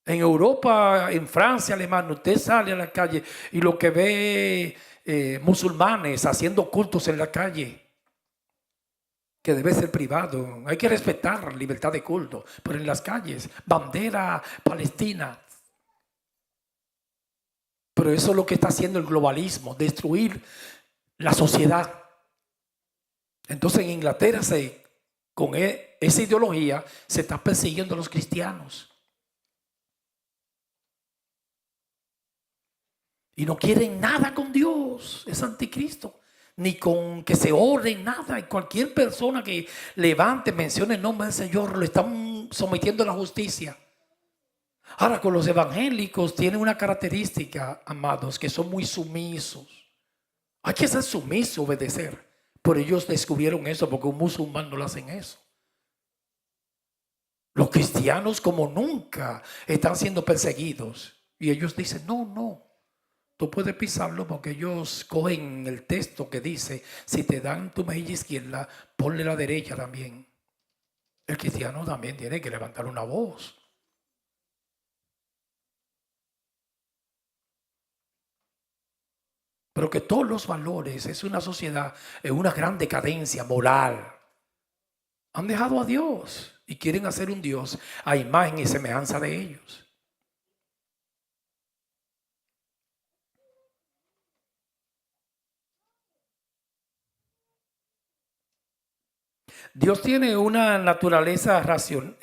En Europa, en Francia, Alemania, usted sale a la calle y lo que ve musulmanes haciendo cultos en la calle, que debe ser privado. Hay que respetar la libertad de culto, pero en las calles, bandera palestina. Pero eso es lo que está haciendo el globalismo, destruir la sociedad. Entonces en Inglaterra, con esa ideología, se está persiguiendo a los cristianos. Y no quieren nada con Dios, es anticristo. Ni con que se ore, nada. Y cualquier persona que levante, mencione el nombre del Señor, lo están sometiendo a la justicia. Ahora, con los evangélicos tienen una característica, amados, que son muy sumisos. Hay que ser sumiso, obedecer. Pero ellos descubrieron eso porque un musulmán no lo hacen eso. Los cristianos, como nunca, están siendo perseguidos. Y ellos dicen, no. Tú puedes pisarlo porque ellos cogen el texto que dice, si te dan tu mejilla izquierda, ponle la derecha también. El cristiano también tiene que levantar una voz. Pero que todos los valores, es una sociedad en una gran decadencia moral. Han dejado a Dios y quieren hacer un Dios a imagen y semejanza de ellos. Dios tiene una naturaleza racional.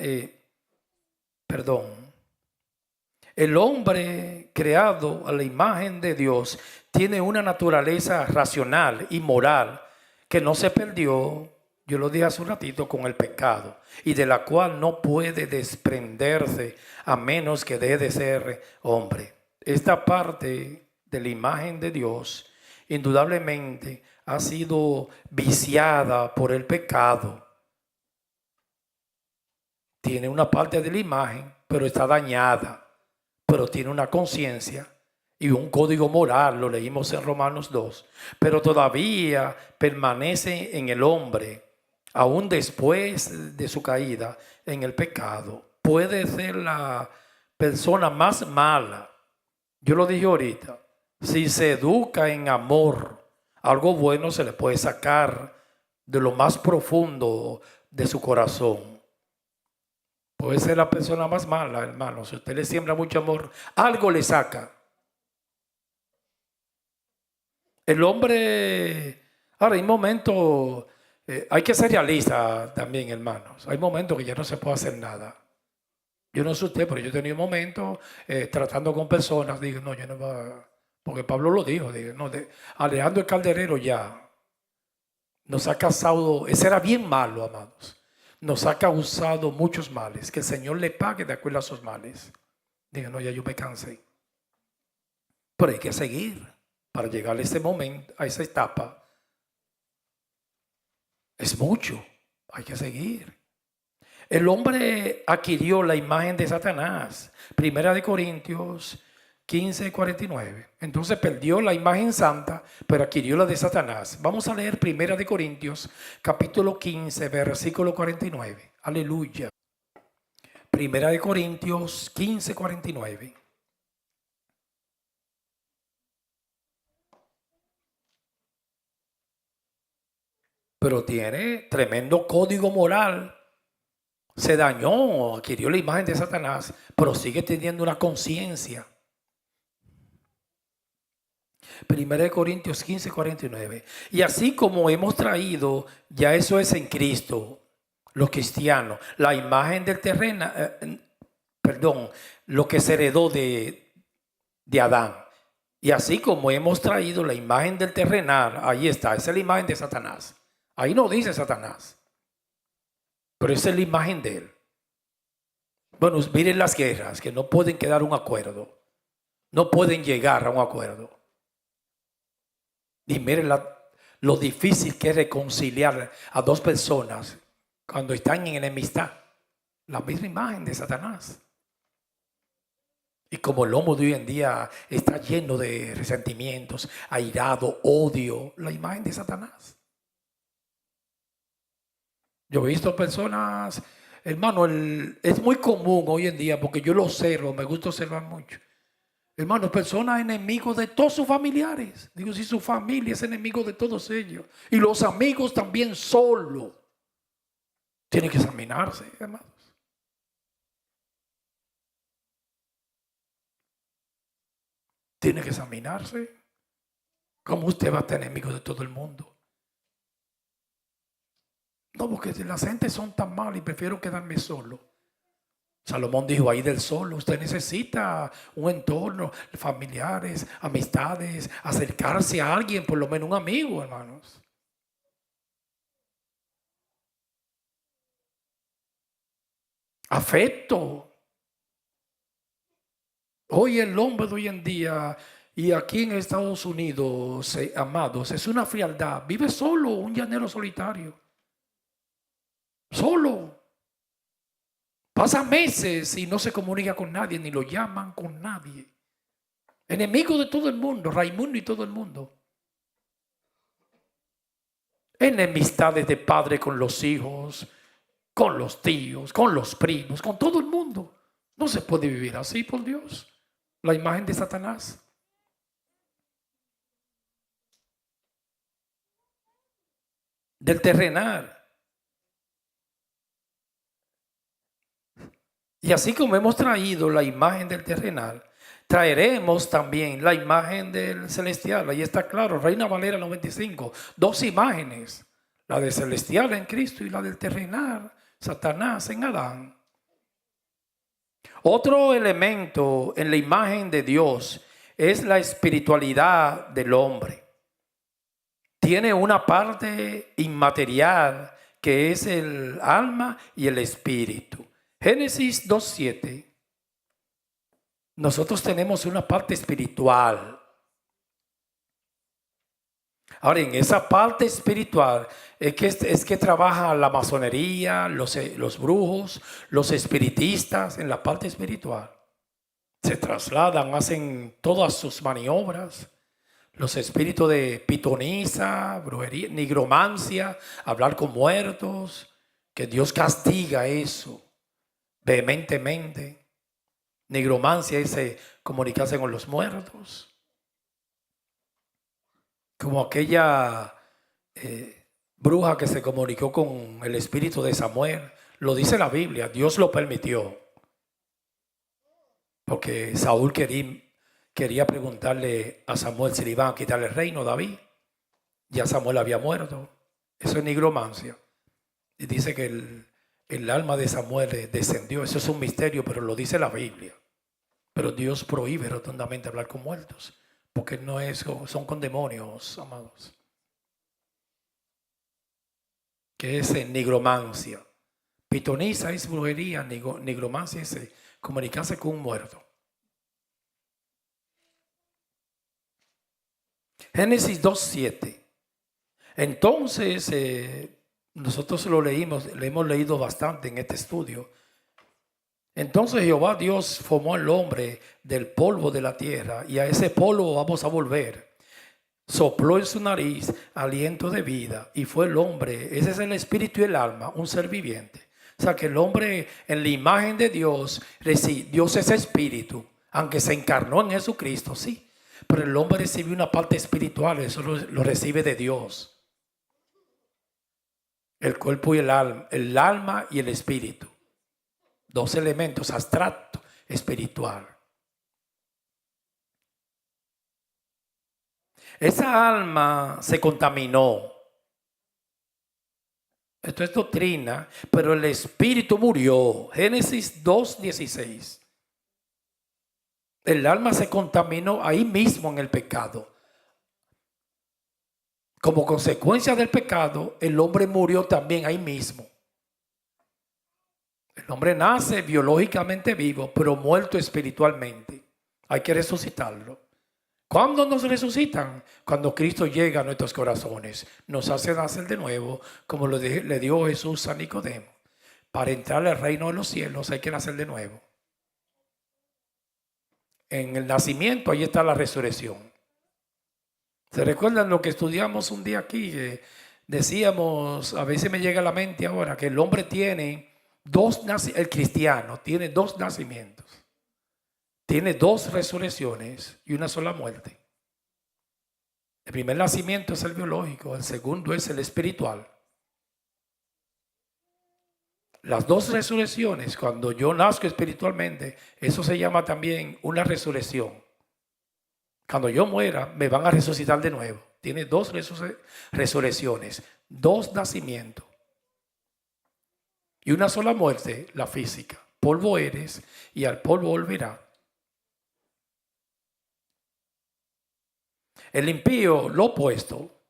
El hombre creado a la imagen de Dios tiene una naturaleza racional y moral que no se perdió, yo lo dije hace un ratito, con el pecado, y de la cual no puede desprenderse a menos que deje de ser hombre. Esta parte de la imagen de Dios indudablemente ha sido viciada por el pecado. Tiene una parte de la imagen, pero está dañada, pero tiene una conciencia y un código moral, lo leímos en Romanos 2, pero todavía permanece en el hombre, aún después de su caída en el pecado. Puede ser la persona más mala, yo lo dije ahorita, si se educa en amor, algo bueno se le puede sacar de lo más profundo de su corazón. Puede ser la persona más mala, hermano. Si usted le siembra mucho amor, algo le saca. El hombre, ahora hay momentos, hay que ser realista también, hermanos. Hay momentos que ya no se puede hacer nada. Yo no sé usted, pero yo he tenido momentos tratando con personas, digo, no, yo no va, porque Pablo lo dijo, digo, no, Alejandro el Calderero ya nos ha causado, ese era bien malo, amados. Nos ha causado muchos males. Que el Señor le pague de acuerdo a sus males. Diga, no, ya yo me cansé. Pero hay que seguir para llegar a ese momento, a esa etapa. Es mucho. Hay que seguir. El hombre adquirió la imagen de Satanás. Primera de Corintios 15:49. Entonces perdió la imagen santa, pero adquirió la de Satanás. Vamos a leer Primera de Corintios, capítulo 15, versículo 49. Aleluya. Primera de Corintios 15:49. Pero tiene tremendo código moral. Se dañó, adquirió la imagen de Satanás, pero sigue teniendo una conciencia. Primera de Corintios 15:49. Y así como hemos traído, ya eso es en Cristo, los cristianos, la imagen del terreno, lo que se heredó de Adán. Y así como hemos traído la imagen del terrenal, ahí está, esa es la imagen de Satanás. Ahí no dice Satanás, pero esa es la imagen de él. Bueno, miren las guerras, que no pueden quedar un acuerdo, no pueden llegar a un acuerdo. Y miren lo difícil que es reconciliar a dos personas cuando están en enemistad. La misma imagen de Satanás. Y como el hombre de hoy en día está lleno de resentimientos, airado, odio, la imagen de Satanás. Yo he visto personas, hermano, es muy común hoy en día, porque yo lo observo, me gusta observar mucho. Hermano, personas enemigos de todos sus familiares. Digo, si su familia es enemigo de todos ellos. Y los amigos también solo. Tiene que examinarse, hermanos. Tiene que examinarse. ¿Cómo usted va a tener enemigos de todo el mundo? No, porque si las gentes son tan malas y prefiero quedarme solo. Salomón dijo, ahí del solo, usted necesita un entorno, familiares, amistades, acercarse a alguien, por lo menos un amigo, hermanos. Afecto. Hoy el hombre de hoy en día y aquí en Estados Unidos, amados, es una frialdad. Vive solo, un llanero solitario. Solo. Pasa meses y no se comunica con nadie, ni lo llaman con nadie. Enemigo de todo el mundo, Raimundo y todo el mundo. Enemistades de padre con los hijos, con los tíos, con los primos, con todo el mundo. No se puede vivir así, por Dios. La imagen de Satanás. Del terrenal. Y así como hemos traído la imagen del terrenal, traeremos también la imagen del celestial. Ahí está claro, Reina Valera 95. Dos imágenes. La del celestial en Cristo y la del terrenal, Satanás en Adán. Otro elemento en la imagen de Dios es la espiritualidad del hombre. Tiene una parte inmaterial que es el alma y el espíritu. Génesis 2:7. Nosotros tenemos una parte espiritual. Ahora, en esa parte espiritual es que trabaja la masonería, los brujos, los espiritistas en la parte espiritual. Se trasladan, hacen todas sus maniobras. Los espíritus de pitonisa, brujería, nigromancia, hablar con muertos, que Dios castiga eso vehementemente. Nigromancia es comunicarse con los muertos. Como aquella bruja que se comunicó con el espíritu de Samuel. Lo dice la Biblia, Dios lo permitió. Porque Saúl quería preguntarle a Samuel si le iban a quitar el reino, David. Ya Samuel había muerto. Eso es nigromancia. Y dice que el alma de Samuel descendió. Eso es un misterio, pero lo dice la Biblia. Pero Dios prohíbe rotundamente hablar con muertos. Porque no es, son con demonios, amados. Que es nigromancia. Pitonisa es brujería, nigromancia es comunicarse con un muerto. Génesis 2:7. Entonces, nosotros lo hemos leído bastante en este estudio. Entonces Jehová Dios formó al hombre del polvo de la tierra y a ese polvo vamos a volver. Sopló en su nariz aliento de vida y fue el hombre, ese es el espíritu y el alma, un ser viviente. O sea que el hombre en la imagen de Dios, Dios es espíritu, aunque se encarnó en Jesucristo, sí. Pero el hombre recibe una parte espiritual, eso lo recibe de Dios. El cuerpo y el alma y el espíritu. Dos elementos abstractos, espiritual. Esa alma se contaminó. Esto es doctrina, pero el espíritu murió. Génesis 2:16. El alma se contaminó ahí mismo en el pecado. Como consecuencia del pecado, el hombre murió también ahí mismo. El hombre nace biológicamente vivo, pero muerto espiritualmente. Hay que resucitarlo. ¿Cuándo nos resucitan? Cuando Cristo llega a nuestros corazones. Nos hace nacer de nuevo, como le dio Jesús a Nicodemo. Para entrar al reino de los cielos hay que nacer de nuevo. En el nacimiento, ahí está la resurrección. ¿Se recuerdan lo que estudiamos un día aquí? Decíamos, a veces me llega a la mente ahora, que el hombre tiene el cristiano tiene dos nacimientos. Tiene dos resurrecciones y una sola muerte. El primer nacimiento es el biológico, el segundo es el espiritual. Las dos resurrecciones, cuando yo nazco espiritualmente, eso se llama también una resurrección. Cuando yo muera, me van a resucitar de nuevo. Tiene dos resurrecciones, dos nacimientos. Y una sola muerte, la física. Polvo eres y al polvo volverás. El impío, lo opuesto,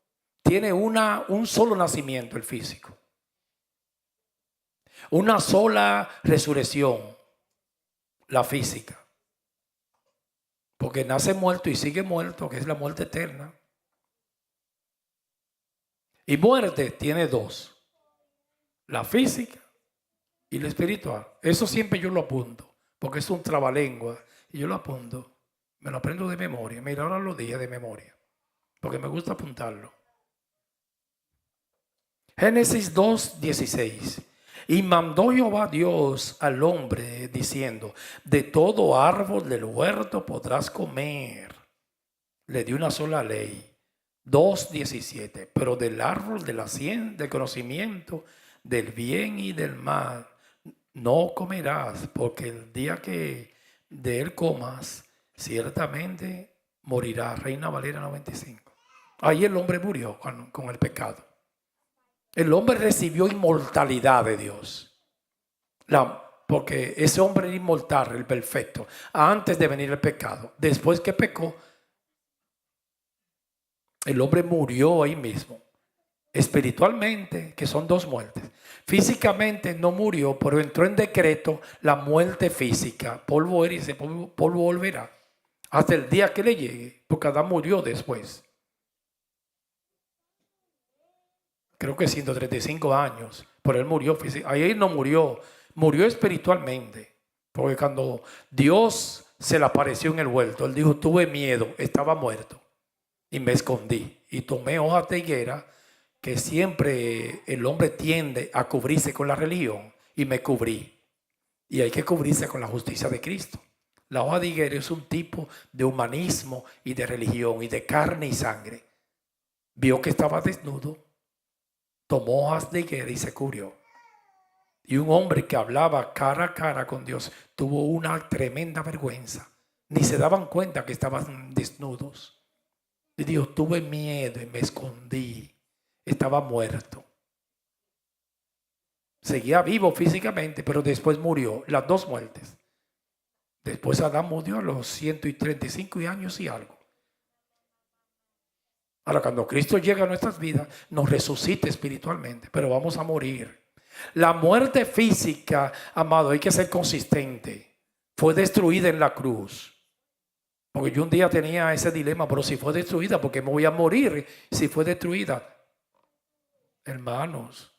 tiene un solo nacimiento, el físico. Una sola resurrección, la física. Porque nace muerto y sigue muerto, que es la muerte eterna. Y muerte tiene dos, la física y la espiritual. Eso siempre yo lo apunto, porque es un trabalengua y yo lo apunto. Me lo aprendo de memoria. Mira, ahora los días de memoria. Porque me gusta apuntarlo. Génesis 2:16. Y mandó Jehová Dios al hombre diciendo: de todo árbol del huerto podrás comer. Le dio una sola ley. 2:17. Pero del árbol de la ciencia, del conocimiento del bien y del mal no comerás, porque el día que de él comas, ciertamente morirás. Reina Valera 95. Ahí el hombre murió con el pecado. El hombre recibió inmortalidad de Dios. Porque ese hombre era inmortal, el perfecto, antes de venir el pecado. Después que pecó, el hombre murió ahí mismo. Espiritualmente, que son dos muertes. Físicamente no murió, pero entró en decreto la muerte física. Polvo eres y polvo volverá. Hasta el día que le llegue, porque Adán murió después. Creo que 135 años, pero él murió físicamente. Ahí no murió, murió espiritualmente. Porque cuando Dios se le apareció en el huerto, él dijo: tuve miedo, estaba muerto y me escondí. Y tomé hojas de higuera, que siempre el hombre tiende a cubrirse con la religión, y me cubrí. Y hay que cubrirse con la justicia de Cristo. La hoja de higuera es un tipo de humanismo y de religión y de carne y sangre. Vio que estaba desnudo, tomó hojas de higuera y se cubrió. Y un hombre que hablaba cara a cara con Dios tuvo una tremenda vergüenza. Ni se daban cuenta que estaban desnudos. Y dijo: tuve miedo y me escondí. Estaba muerto. Seguía vivo físicamente, pero después murió. Las dos muertes. Después Adán murió a los 135 años y algo. Ahora, cuando Cristo llega a nuestras vidas, nos resucita espiritualmente, pero vamos a morir. La muerte física, amado, hay que ser consistente. Fue destruida en la cruz. Porque yo un día tenía ese dilema: pero si fue destruida, ¿por qué me voy a morir si fue destruida? Hermanos,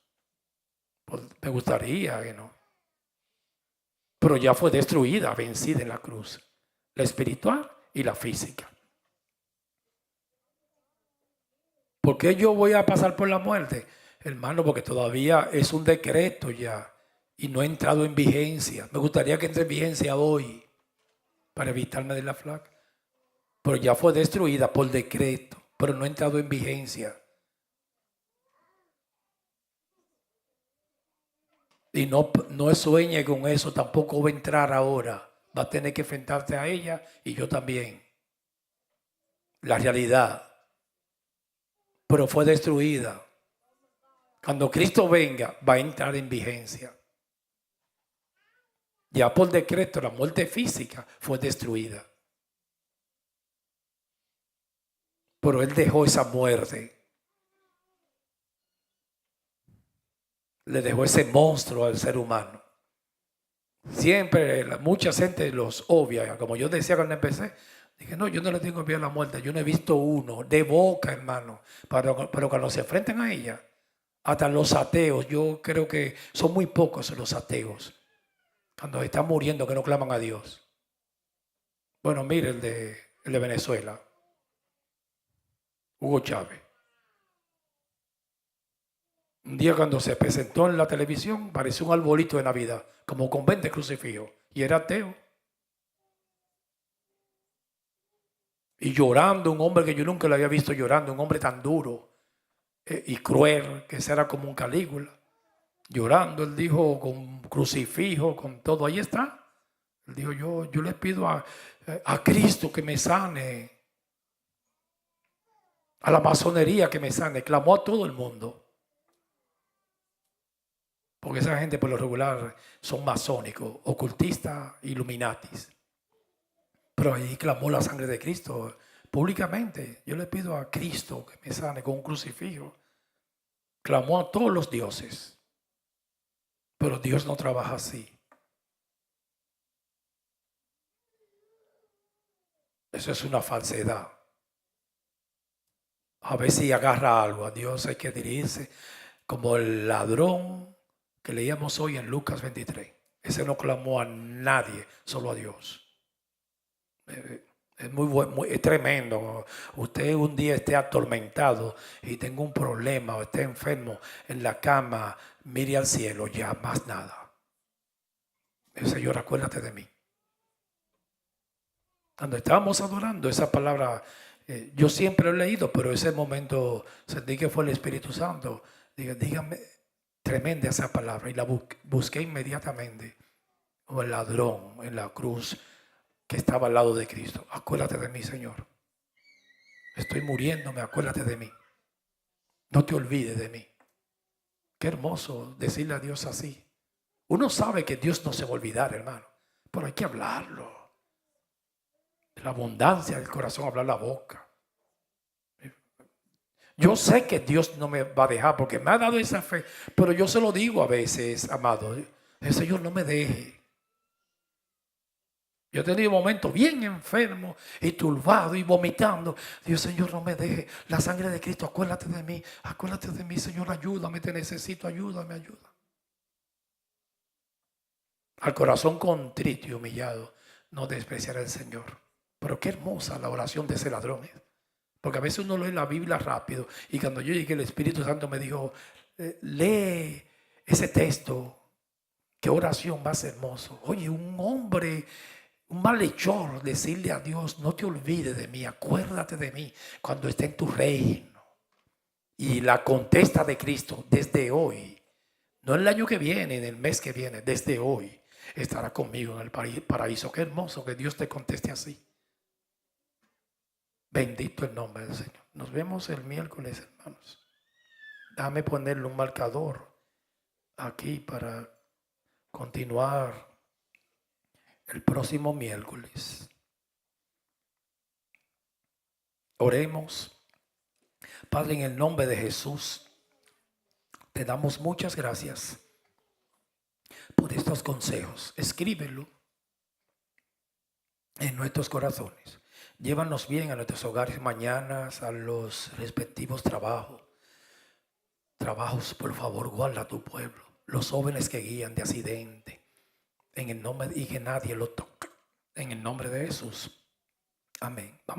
pues me gustaría que no. Pero ya fue destruida, vencida en la cruz. La espiritual y la física. ¿Por qué yo voy a pasar por la muerte? Hermano, porque todavía es un decreto ya y no ha entrado en vigencia. Me gustaría que entre en vigencia hoy para evitarme de la flaca. Pero ya fue destruida por decreto, pero no ha entrado en vigencia. Y no sueñe con eso, tampoco va a entrar ahora. Va a tener que enfrentarse a ella y yo también. La realidad. Pero fue destruida. Cuando Cristo venga, va a entrar en vigencia. Ya por decreto, la muerte física fue destruida. Pero Él dejó esa muerte. Le dejó ese monstruo al ser humano. Siempre, mucha gente los obvia. Como yo decía cuando empecé, dije: no, yo no le tengo miedo a la muerte. Yo no he visto uno de boca, hermano. Pero cuando se enfrentan a ella, hasta los ateos, yo creo que son muy pocos los ateos, cuando están muriendo, que no claman a Dios. Bueno, mire el de Venezuela, Hugo Chávez. Un día cuando se presentó en la televisión, pareció un arbolito de Navidad, como con 20 crucifijos, y era ateo. Y llorando, un hombre que yo nunca lo había visto llorando, un hombre tan duro y cruel, que era como un Calígula. Llorando, él dijo, con crucifijo, con todo, ahí está. Él dijo: yo le pido a Cristo que me sane, a la masonería que me sane. Clamó a todo el mundo. Porque esa gente por lo regular son masónicos, ocultistas, illuminatis. Pero ahí clamó la sangre de Cristo públicamente. Yo le pido a Cristo que me sane con un crucifijo. Clamó a todos los dioses. Pero Dios no trabaja así. Eso es una falsedad. A ver si agarra algo. A Dios hay que dirigirse como el ladrón que leíamos hoy en Lucas 23. Ese no clamó a nadie, solo a Dios. Es es tremendo. Usted un día esté atormentado y tenga un problema o esté enfermo en la cama, mire al cielo, ya más nada. Señor, acuérdate de mí. Cuando estábamos adorando esa palabra, yo siempre he leído, pero ese momento sentí que fue el Espíritu Santo. Dígame, tremenda esa palabra. Y la busqué inmediatamente. Como el ladrón en la cruz que estaba al lado de Cristo. Acuérdate de mí, Señor. Estoy muriéndome, acuérdate de mí. No te olvides de mí. Qué hermoso decirle a Dios así. Uno sabe que Dios no se va a olvidar, hermano, pero hay que hablarlo. De la abundancia del corazón hablar la boca. Yo sé que Dios no me va a dejar porque me ha dado esa fe, pero yo se lo digo a veces, amado, el Señor no me deje. Yo he tenido momentos bien enfermo y turbado y vomitando. Dios, Señor, no me deje. La sangre de Cristo, acuérdate de mí, Señor, ayúdame, te necesito, ayúdame, ayuda. Al corazón contrito y humillado, no despreciará el Señor. Pero qué hermosa la oración de ese ladrón. Porque a veces uno lee la Biblia rápido y cuando yo llegué el Espíritu Santo me dijo, lee ese texto, qué oración más hermoso. Oye, un hombre, un malhechor, decirle a Dios, no te olvides de mí, acuérdate de mí cuando esté en tu reino. Y la contesta de Cristo desde hoy, no el año que viene, en el mes que viene, desde hoy estará conmigo en el paraíso. Qué hermoso que Dios te conteste así. Bendito el nombre del Señor. Nos vemos el miércoles, hermanos. Déjame ponerle un marcador aquí para continuar el próximo miércoles. Oremos. Padre, en el nombre de Jesús, te damos muchas gracias por estos consejos. Escríbelo en nuestros corazones. Llévanos bien a nuestros hogares mañana, a los respectivos trabajos. Trabajos, por favor, guarda a tu pueblo. Los jóvenes que guían de accidente. En el nombre, y que nadie lo toque. En el nombre de Jesús. Amén.